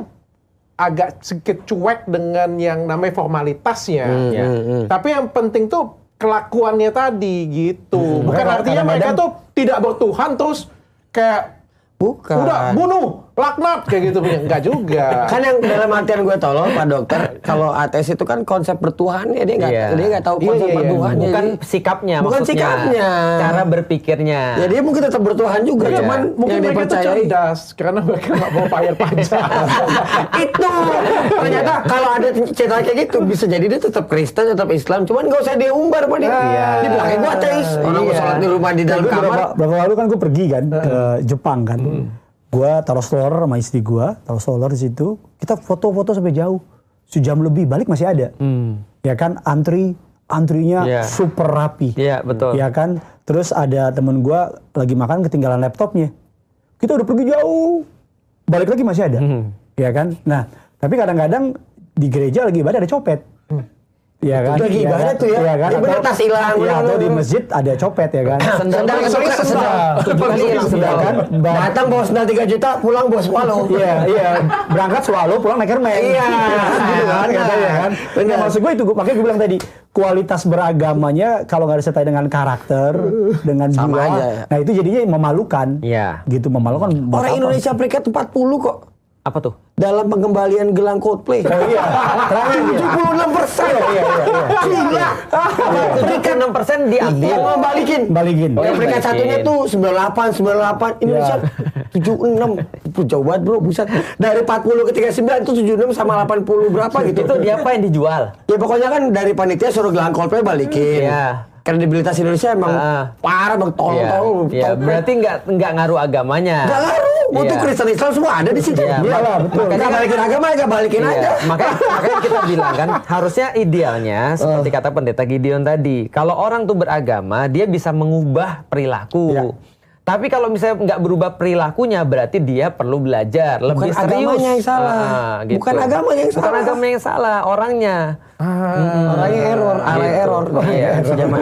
agak sedikit cuek dengan yang namanya formalitasnya. Iya. Tapi yang penting tuh kelakuannya tadi gitu. Bukan Mereka artinya mereka kadang-kadang- tuh tidak bertuhan terus kayak Bukan. udah bunuh, laknat kayak gitu punya. Enggak juga. Kan yang dalam artian gue tolol Pak Dokter, kalau ateis itu kan konsep bertuhannya dia nggak Iya. dia nggak tahu Iya, konsep iya, iya. bertuhannya. Bukan Jadi- sikapnya Bukan maksudnya. sikapnya. Cara berpikirnya. Ya dia mungkin tetap bertuhan juga, Iya. cuman Mungkin yang mereka tuh dipercayai cerdas karena mereka nggak mau bayar pajak. itu. Ternyata kalau ada cerita kayak gitu bisa jadi dia tetap Kristen, tetap Islam, cuman nggak usah dia umbar sama dia. Iya. Dia bilangnya gue ateis. Orang gue Iya. sholat di rumah di dalam Gue kamar. berapa lalu kan gue pergi kan ke Jepang kan. Gue taruh stroller sama istri gue, taruh stroller di situ. Kita foto-foto sampai jauh, sejam lebih balik masih ada. Ya kan antrinya Iya. super rapi. Iya, betul. Ya kan. Terus ada temen gue lagi makan ketinggalan laptopnya. Kita udah pergi jauh, balik lagi masih ada. Ya kan. Nah tapi kadang-kadang di gereja lagi ibadah ada copet. Iya kan? Itu lagi Iya ibadah kan? tuh ya. Iya kan? Dia bener tas hilang, Iya, atau bener. di masjid ada copet ya kan? Sendal Sendal. Pergi Iya sendal. kan? Datang bawa sendal 3 juta, pulang bawa swallow. Iya. Berangkat swallow, pulang naik kermen. Iya. Gitu kan, katanya kan. Nah, maksud gue itu, makanya gue bilang tadi, kualitas beragamanya kalau nggak disertai dengan karakter, dengan Sama jiwa, aja ya. nah itu jadinya memalukan. Iya. Gitu, memalukan. buat Orang apa? Indonesia peringkat 40 kok Apa tuh? dalam pengembalian gelang Coldplay. Oh iya, terakhir dia. 76%. Iya. Gila. Peringkat 6% diambil. Yang mau balikin. Balikin. Yang peringkat balikin. satunya tuh 98. Indonesia 76. Itu jauh banget bro, buset. Dari 40 ke 39 itu 76 sama 80 berapa gitu. Itu dia apa yang dijual? Ya pokoknya kan dari panitia suruh gelang Coldplay balikin. Iya. Kredibilitas Indonesia emang parah bang, tolong. Iya, berarti nggak ngaruh agamanya. Gak ngaruh. Untuk Iya. Kristen Islam semua ada di situ. Iya, Iyalah, betul. Makanya Makanya balikin agama ya gak balikin Iya, aja. makanya kita bilang kan harusnya idealnya seperti kata pendeta Gideon tadi, kalau orang tuh beragama dia bisa mengubah perilaku. Iya. Tapi kalau misalnya nggak berubah perilakunya berarti dia perlu belajar lebih Bukan serius. agamanya yang salah. Gitu. Bukan agamanya yang Bukan salah. agama yang salah, orangnya. Orangnya error, arah Gitu. error. Iya.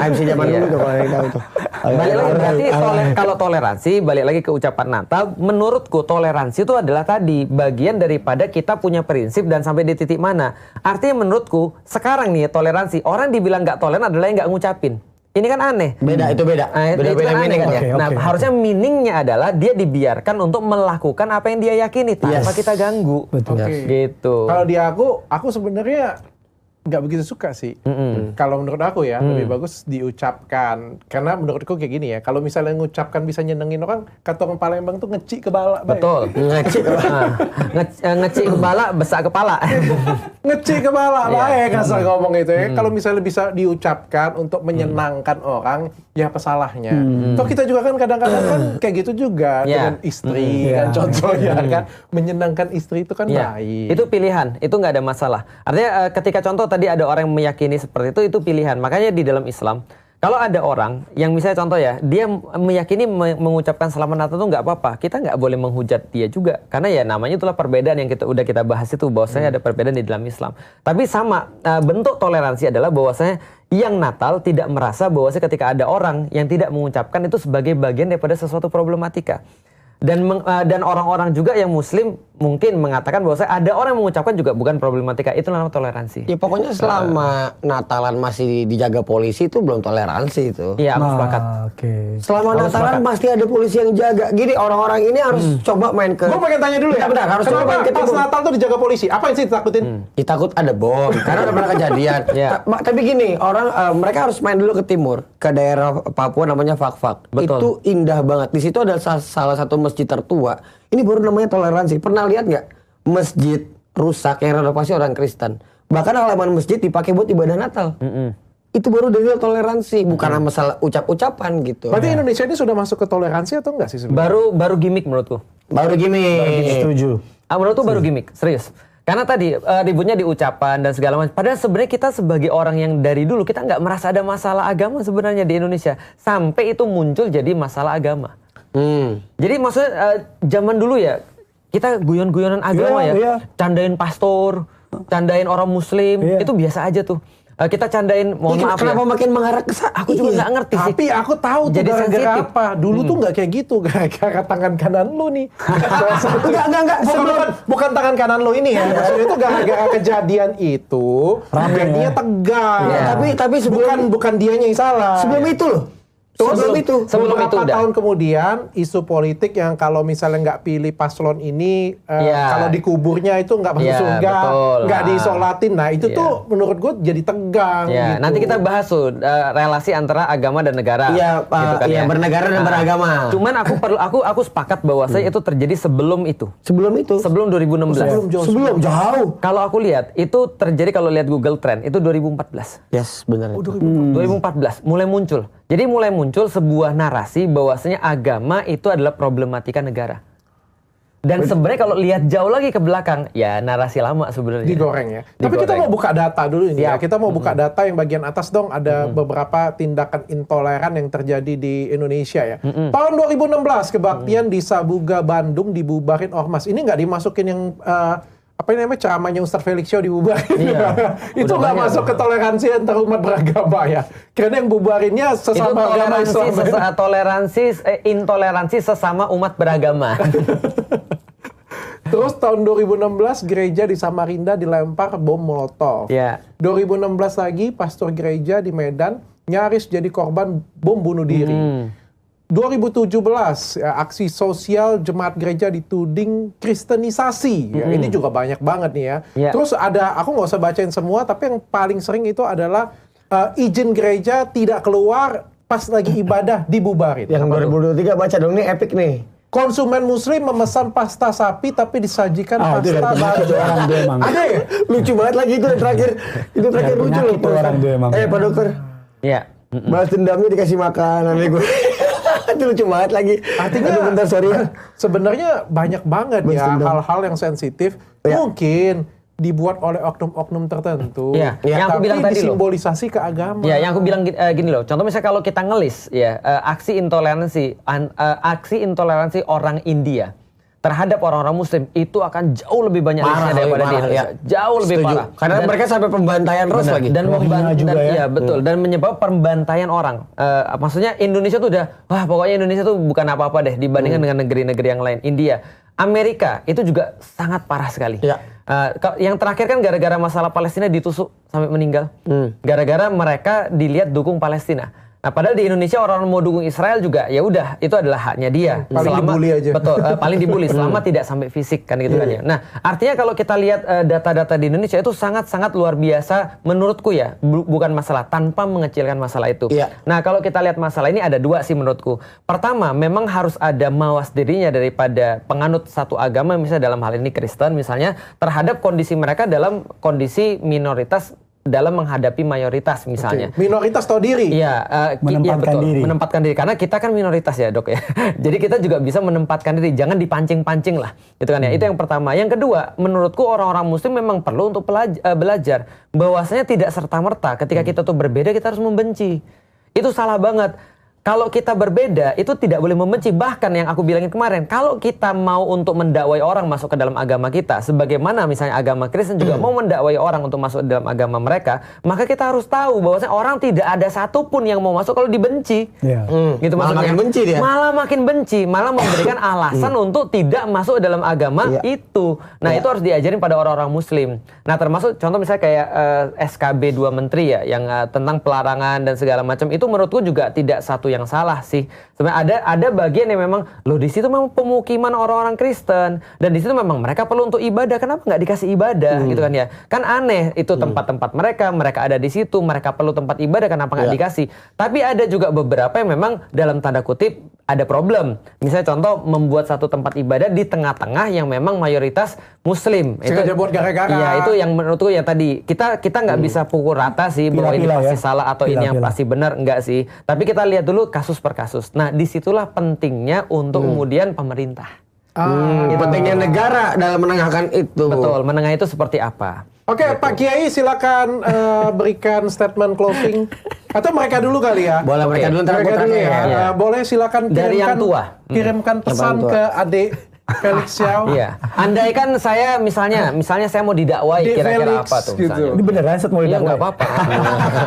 MC zaman Iya. dulu tuh kalau yang tahu tuh. Balik lagi berarti kalau toleransi, balik lagi ke ucapan Natal, menurutku toleransi itu adalah tadi bagian daripada kita punya prinsip dan sampai di titik mana. Artinya menurutku sekarang nih toleransi, orang dibilang nggak toleran adalah yang nggak ngucapin. Ini kan aneh. Beda, itu beda. Nah, itu kan aneh meaning kan ya. Oke, Nah, oke. harusnya meaningnya adalah dia dibiarkan untuk melakukan apa yang dia yakini tanpa Yes. kita ganggu. Betul. Oke. Gitu. Kalau di aku sebenarnya nggak begitu suka sih. Kalau menurut aku ya lebih bagus diucapkan. Karena menurutku kayak gini ya, kalau misalnya ngucapkan bisa nyenengin orang, kata orang Palembang tuh ngeci kebala. Betul. Ngeci kebala, besak kepala. Ngeci kepala, baik asal ngomong itu ya. Kalau misalnya bisa diucapkan untuk menyenangkan orang, ya apa salahnya? Toh kita juga kan kadang-kadang kan kayak gitu juga dengan istri kan contohnya kan. Menyenangkan istri itu kan baik. Itu pilihan, itu nggak ada masalah. Artinya ketika contoh tadi ada orang yang meyakini seperti itu pilihan. Makanya di dalam Islam, kalau ada orang yang misalnya contoh ya, dia meyakini mengucapkan selamat Natal itu nggak apa-apa, kita nggak boleh menghujat dia juga. Karena ya namanya itulah perbedaan yang kita bahas itu, bahwasanya ada perbedaan di dalam Islam. Tapi sama, bentuk toleransi adalah bahwasanya yang Natal tidak merasa bahwasanya ketika ada orang yang tidak mengucapkan itu sebagai bagian daripada sesuatu problematika. Dan orang-orang juga yang Muslim mungkin mengatakan bahwa ada orang yang mengucapkan juga bukan problematika. Itu namanya toleransi. Ya pokoknya selama Natalan masih dijaga polisi itu belum toleransi itu. Iya, aku sepakat. Selama Natalan pasti ada polisi yang jaga. Gini orang-orang ini harus coba main ke. Gue pengen tanya dulu ya. Bentar, harus coba main ke pas Natal tuh dijaga polisi. Apa yang sih ditakutin? Takut ada bom. Karena udah pernah kejadian. Tapi gini, orang mereka harus main dulu ke timur, ke daerah Papua namanya Fak-Fak. Itu indah banget. Di situ ada salah satu masjid tertua. Ini baru namanya toleransi. Pernah lihat nggak masjid rusak yang renovasi orang Kristen? Bahkan halaman masjid dipakai buat ibadah Natal. Itu baru dari toleransi, bukan masalah ucap-ucapan gitu. Berarti Indonesia ini sudah masuk ke toleransi atau enggak sih sebenarnya? Baru gimmick menurutku. Baru gimmick. Setuju. Menurutku baru gimmick, serius. Karena tadi ributnya di ucapan dan segala macam. Padahal sebenarnya kita sebagai orang yang dari dulu kita nggak merasa ada masalah agama sebenarnya di Indonesia. Sampai itu muncul jadi masalah agama. Jadi maksudnya zaman dulu ya kita guyon-guyonan agama candain pastor, candain orang Muslim, itu biasa aja tuh. Kita candain, mohon maaf kenapa ya. makin mengarah ke sana? Aku juga nggak ngerti sih. Tapi aku tahu tuh Jadi gara-gara sensitif. apa. Dulu tuh nggak kayak gitu, gara-gara tangan kanan lu nih. Enggak. Bukan tangan kanan lu ini ya. Maksudnya itu gara-gara kejadian itu, jadinya tegang. Tapi sebelum bukan dianya yang salah. Sebelum itu loh. Sebelum beberapa itu udah. tahun kemudian isu politik yang kalau misalnya nggak pilih paslon ini kalau dikuburnya itu nggak masuk surga, nggak disolatin. Nah itu tuh menurut gue jadi tegang. Gitu. Nanti kita bahas tuh relasi antara agama dan negara. Bernegara dan beragama. Cuman aku sepakat bahwasanya itu terjadi sebelum itu. Sebelum 2016. Sebelum jauh. Kalau aku lihat itu terjadi kalau lihat Google Trend itu 2014. Yes, benar. 2014 mulai muncul. Jadi mulai muncul sebuah narasi bahwasanya agama itu adalah problematika negara. Dan sebenarnya kalau lihat jauh lagi ke belakang, ya narasi lama sebenarnya. Digoreng ya. Tapi kita mau buka data dulu ini ya. Kita mau buka data yang bagian atas dong. Ada beberapa tindakan intoleran yang terjadi di Indonesia ya. Tahun 2016 kebaktian di Sabuga, Bandung dibubarin ormas. Ini nggak dimasukin yang apa namanya ceramahnya Ustaz Felix Show dibubarin. Itu nggak masuk ke toleransi antar umat beragama ya. Karena yang bubarinnya sesama agama Islam. Intoleransi sesama umat beragama. Terus tahun 2016 gereja di Samarinda dilempar bom Molotov. 2016 lagi pastor gereja di Medan nyaris jadi korban bom bunuh diri. 2017 aksi sosial jemaat gereja dituding kristenisasi. Ini juga banyak banget nih ya. Terus ada, aku nggak usah bacain semua, tapi yang paling sering itu adalah izin gereja tidak keluar pas lagi ibadah dibubarin. Yang 2023 baca dong, ini epic nih. Konsumen muslim memesan pasta sapi tapi disajikan pasta baju. Ada ya? Lucu banget lagi itu yang terakhir. Itu terakhir lucu loh. Pak Dokter. Balas dendamnya dikasih makanan gue. Itu lucu banget lagi. Artinya bentar, sorry ya. Sebenarnya banyak banget ya hal-hal yang sensitif. Mungkin dibuat oleh oknum-oknum tertentu. Yang aku bilang tadi disimbolisasi ke agama. Yang aku bilang gini loh. Contoh misalnya kalau kita ngelis aksi intoleransi orang India terhadap orang-orang Muslim itu akan jauh lebih banyak daripada di Indonesia. Jauh lebih parah. Karena mereka sampai pembantaian terus lagi. Dan dan menyebabkan pembantaian orang. Maksudnya Indonesia tuh udah pokoknya Indonesia tuh bukan apa-apa deh dibandingkan dengan negeri-negeri yang lain. India, Amerika itu juga sangat parah sekali. Yang terakhir kan gara-gara masalah Palestina ditusuk sampai meninggal. Gara-gara mereka dilihat dukung Palestina. Nah, padahal di Indonesia orang mau dukung Israel juga ya udah itu adalah haknya dia. Paling dibully aja. Betul, paling dibully selama tidak sampai fisik kan gitu kan ya. Nah, artinya kalau kita lihat data-data di Indonesia itu sangat-sangat luar biasa menurutku ya, bukan masalah tanpa mengecilkan masalah itu. Nah, kalau kita lihat masalah ini ada dua sih menurutku. Pertama, memang harus ada mawas dirinya daripada penganut satu agama, misalnya dalam hal ini Kristen misalnya, terhadap kondisi mereka dalam kondisi minoritas dalam menghadapi mayoritas misalnya. Minoritas tahu diri. Iya, menempatkan diri. Karena kita kan minoritas ya, Dok ya. Jadi kita juga bisa menempatkan diri, jangan dipancing-pancing lah. Gitu kan ya. Itu yang pertama. Yang kedua, menurutku orang-orang muslim memang perlu untuk belajar bahwasanya tidak serta-merta ketika kita tuh berbeda kita harus membenci. Itu salah banget. Kalau kita berbeda, itu tidak boleh membenci. Bahkan yang aku bilangin kemarin, kalau kita mau untuk mendakwai orang masuk ke dalam agama kita, sebagaimana misalnya agama Kristen juga mau mendakwai orang untuk masuk ke dalam agama mereka, maka kita harus tahu bahwasanya orang tidak ada satupun yang mau masuk kalau dibenci. Gitu malah maksudnya. makin benci dia. Malah makin benci, malah memberikan alasan untuk tidak masuk ke dalam agama itu. Nah, itu harus diajarin pada orang-orang muslim. Nah, termasuk contoh misalnya kayak SKB 2 Menteri ya, yang tentang pelarangan dan segala macam, itu menurutku juga tidak satu yang salah sih. Sebenarnya ada bagian yang memang loh di situ memang pemukiman orang-orang Kristen dan di situ memang mereka perlu untuk ibadah. Kenapa nggak dikasih ibadah gitu kan ya? Kan aneh itu tempat-tempat mereka ada di situ, mereka perlu tempat ibadah, kenapa nggak dikasih? Tapi ada juga beberapa yang memang dalam tanda kutip ada problem. Misalnya contoh membuat satu tempat ibadah di tengah-tengah yang memang mayoritas muslim. Itu buat gara-gara. Iya, itu yang menurutku ya tadi kita nggak bisa pukul rata sih bahwa ini pasti salah atau ini yang pasti benar, enggak sih. Tapi kita lihat dulu kasus per kasus. Nah, disitulah pentingnya untuk kemudian pemerintah. Pentingnya negara dalam menengahkan itu. Betul, menengah itu seperti apa? Oke, Pak Kiai silakan berikan statement closing. Atau mereka dulu kali ya. Boleh mereka dulu, mereka dulu ya. Boleh silakan dari yang tua. Kirimkan pesan ke adik Felix Xiao. Iya. Andaikan saya misalnya saya mau didakwai, kira-kira apa tuh gitu. Ini beneran set mau didakwai? Nggak apa-apa.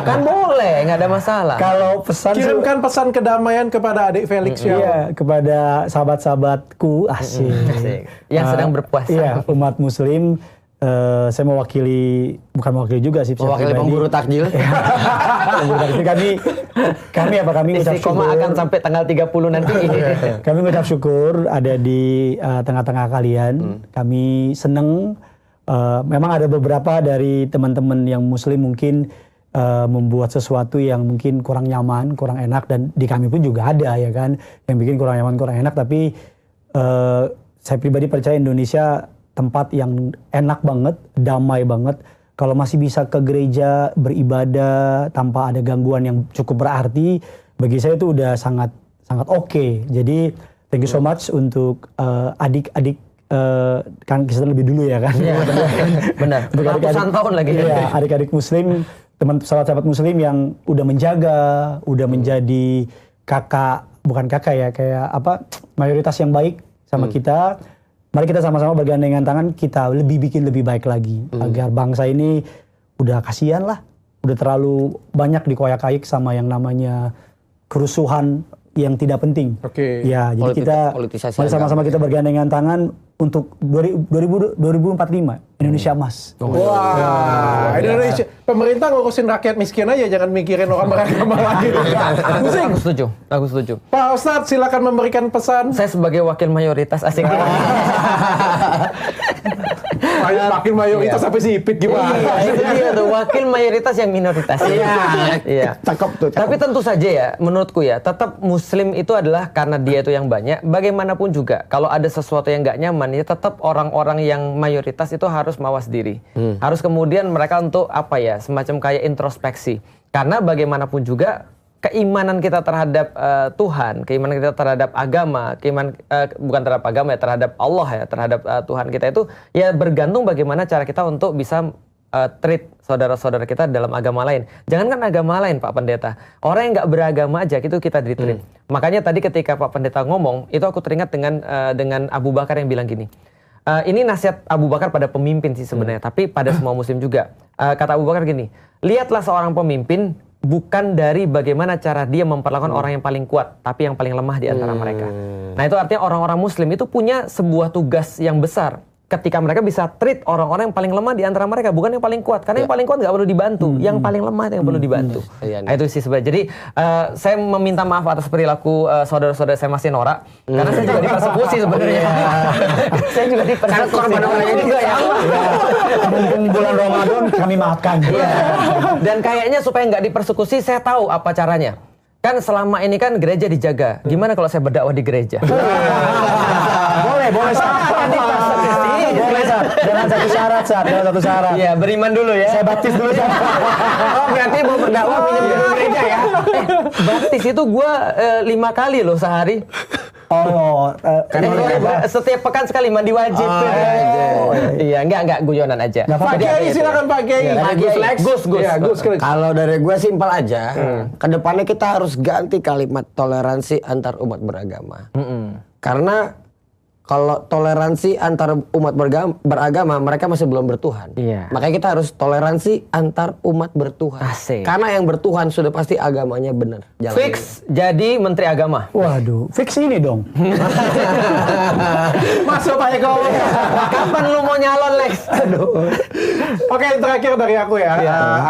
Kan boleh, nggak ada masalah. Kalau pesan kirimkan pesan kedamaian kepada adik Felix Xiao. Iya, kepada sahabat-sahabatku asik. Yang sedang berpuasa. Iya, umat muslim. Saya bukan mewakili juga sih. Mewakili pemburu takjil. Kami ngucap syukur. Istiqomah akan sampai tanggal 30 nanti. Kami ngucap syukur ada di tengah-tengah kalian. Kami seneng. Memang ada beberapa dari teman-teman yang muslim mungkin membuat sesuatu yang mungkin kurang nyaman, kurang enak, dan di kami pun juga ada ya kan yang bikin kurang nyaman, kurang enak. Tapi saya pribadi percaya Indonesia tempat yang enak banget, damai banget. Kalau masih bisa ke gereja beribadah tanpa ada gangguan yang cukup berarti, bagi saya itu udah sangat oke. Jadi thank you so much untuk adik-adik kan Kristen lebih dulu ya kan. Iya, benar. Ratusan tahun lagi. Iya, adik-adik muslim, sahabat-sahabat muslim yang udah menjaga, udah menjadi bukan kakak ya, kayak apa, mayoritas yang baik sama kita. Mari kita sama-sama bergandengan tangan, kita bikin lebih baik lagi. Agar bangsa ini udah kasihan lah. Udah terlalu banyak dikoyak-kaik sama yang namanya kerusuhan yang tidak penting. Ya, jadi kita mari sama-sama kita bergandengan tangan untuk 2045 Indonesia emas. Wah, Indonesia. Pemerintah ngurusin rakyat miskin aja, jangan mikirin orang beragama lagi. Aku setuju. Pak Ustadz, silakan memberikan pesan. Saya sebagai wakil mayoritas asik. Wakil mayoritas sampai sipit gimana? Iya tuh, wakil mayoritas yang minoritas. Iya. Cakep tuh. Tapi tentu saja ya, menurutku ya, tetap muslim itu adalah karena dia itu yang banyak. Bagaimanapun juga, kalau ada sesuatu yang nggak nyaman, ya tetap orang-orang yang mayoritas itu harus mawas diri. Harus kemudian mereka untuk apa ya, semacam kayak introspeksi. Karena bagaimanapun juga keimanan kita terhadap Tuhan, keimanan kita terhadap agama, bukan terhadap agama ya, terhadap Allah ya, terhadap Tuhan kita itu ya bergantung bagaimana cara kita untuk bisa treat saudara-saudara kita dalam agama lain. Jangankan agama lain, Pak Pendeta, orang yang nggak beragama aja gitu kita di-treat. Makanya tadi ketika Pak Pendeta ngomong, itu aku teringat dengan Abu Bakar yang bilang gini. Ini nasihat Abu Bakar pada pemimpin sih sebenarnya, tapi pada semua muslim juga. Kata Abu Bakar gini, lihatlah seorang pemimpin bukan dari bagaimana cara dia memperlakukan orang yang paling kuat, tapi yang paling lemah di antara mereka. Nah, itu artinya orang-orang muslim itu punya sebuah tugas yang besar ketika mereka bisa treat orang-orang yang paling lemah di antara mereka, bukan yang paling kuat. Karena yang paling kuat nggak perlu dibantu, yang paling lemah yang perlu dibantu. Nah, itu sih sebenarnya. Jadi saya meminta maaf atas perilaku saudara-saudara saya masih norak, karena saya juga dipersekusi sebenarnya. Saya juga dipersekusi. Korban orangnya juga ya. Mumpung bulan Ramadan kami makan. Dan kayaknya supaya nggak dipersekusi, saya tahu apa caranya. Kan selama ini kan gereja dijaga. Gimana kalau saya berdakwah di gereja? Boleh Sat. Boleh Sat. Dengan satu syarat. Iya, beriman dulu ya. Saya baptis dulu Sat. Oh, berarti mau berdakwah pinjam gedung gereja ya? Baptis itu gua 5 kali loh sehari. Karena setiap pekan sekali mandi wajib. Iya, enggak guyonan aja. Pak Kiai, silakan Pak Kiai. Gus. Kalau dari gue simpel aja, kedepannya kita harus ganti kalimat toleransi antar umat beragama. Karena kalau toleransi antar umat beragama, mereka masih belum bertuhan. Iya. Makanya kita harus toleransi antar umat bertuhan. Asik. Karena yang bertuhan sudah pasti agamanya benar. Fix jadi menteri agama. Waduh, fix ini dong. Masuk Pak Eko. Kapan lu mau nyalon, Lex? Oke, terakhir dari aku ya.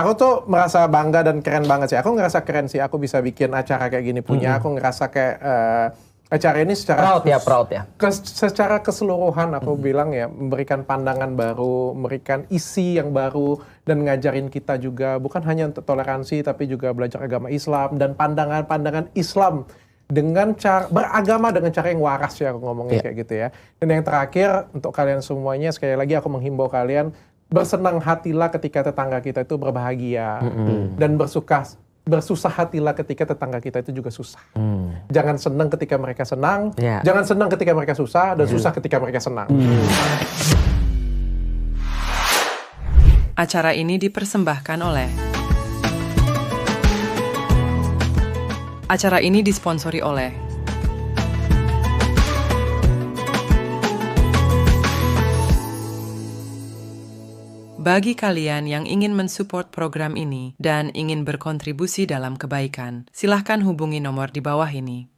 Aku tuh merasa bangga dan keren banget sih. Aku ngerasa keren sih. Aku bisa bikin acara kayak gini punya. Aku ngerasa kayak acara ini secara Proud ya. Secara keseluruhan aku bilang ya, memberikan pandangan baru, memberikan isi yang baru, dan ngajarin kita juga bukan hanya untuk toleransi tapi juga belajar agama Islam dan pandangan-pandangan Islam dengan cara beragama dengan cara yang waras ya, aku ngomongnya kayak gitu ya. Dan yang terakhir untuk kalian semuanya, sekali lagi aku menghimbau kalian bersenang hatilah ketika tetangga kita itu berbahagia dan bersusah hatilah ketika tetangga kita itu juga susah. Jangan senang ketika mereka senang, jangan senang ketika mereka susah, dan susah ketika mereka senang. Acara ini dipersembahkan oleh Acara ini disponsori oleh Bagi kalian yang ingin mensupport program ini dan ingin berkontribusi dalam kebaikan, silahkan hubungi nomor di bawah ini.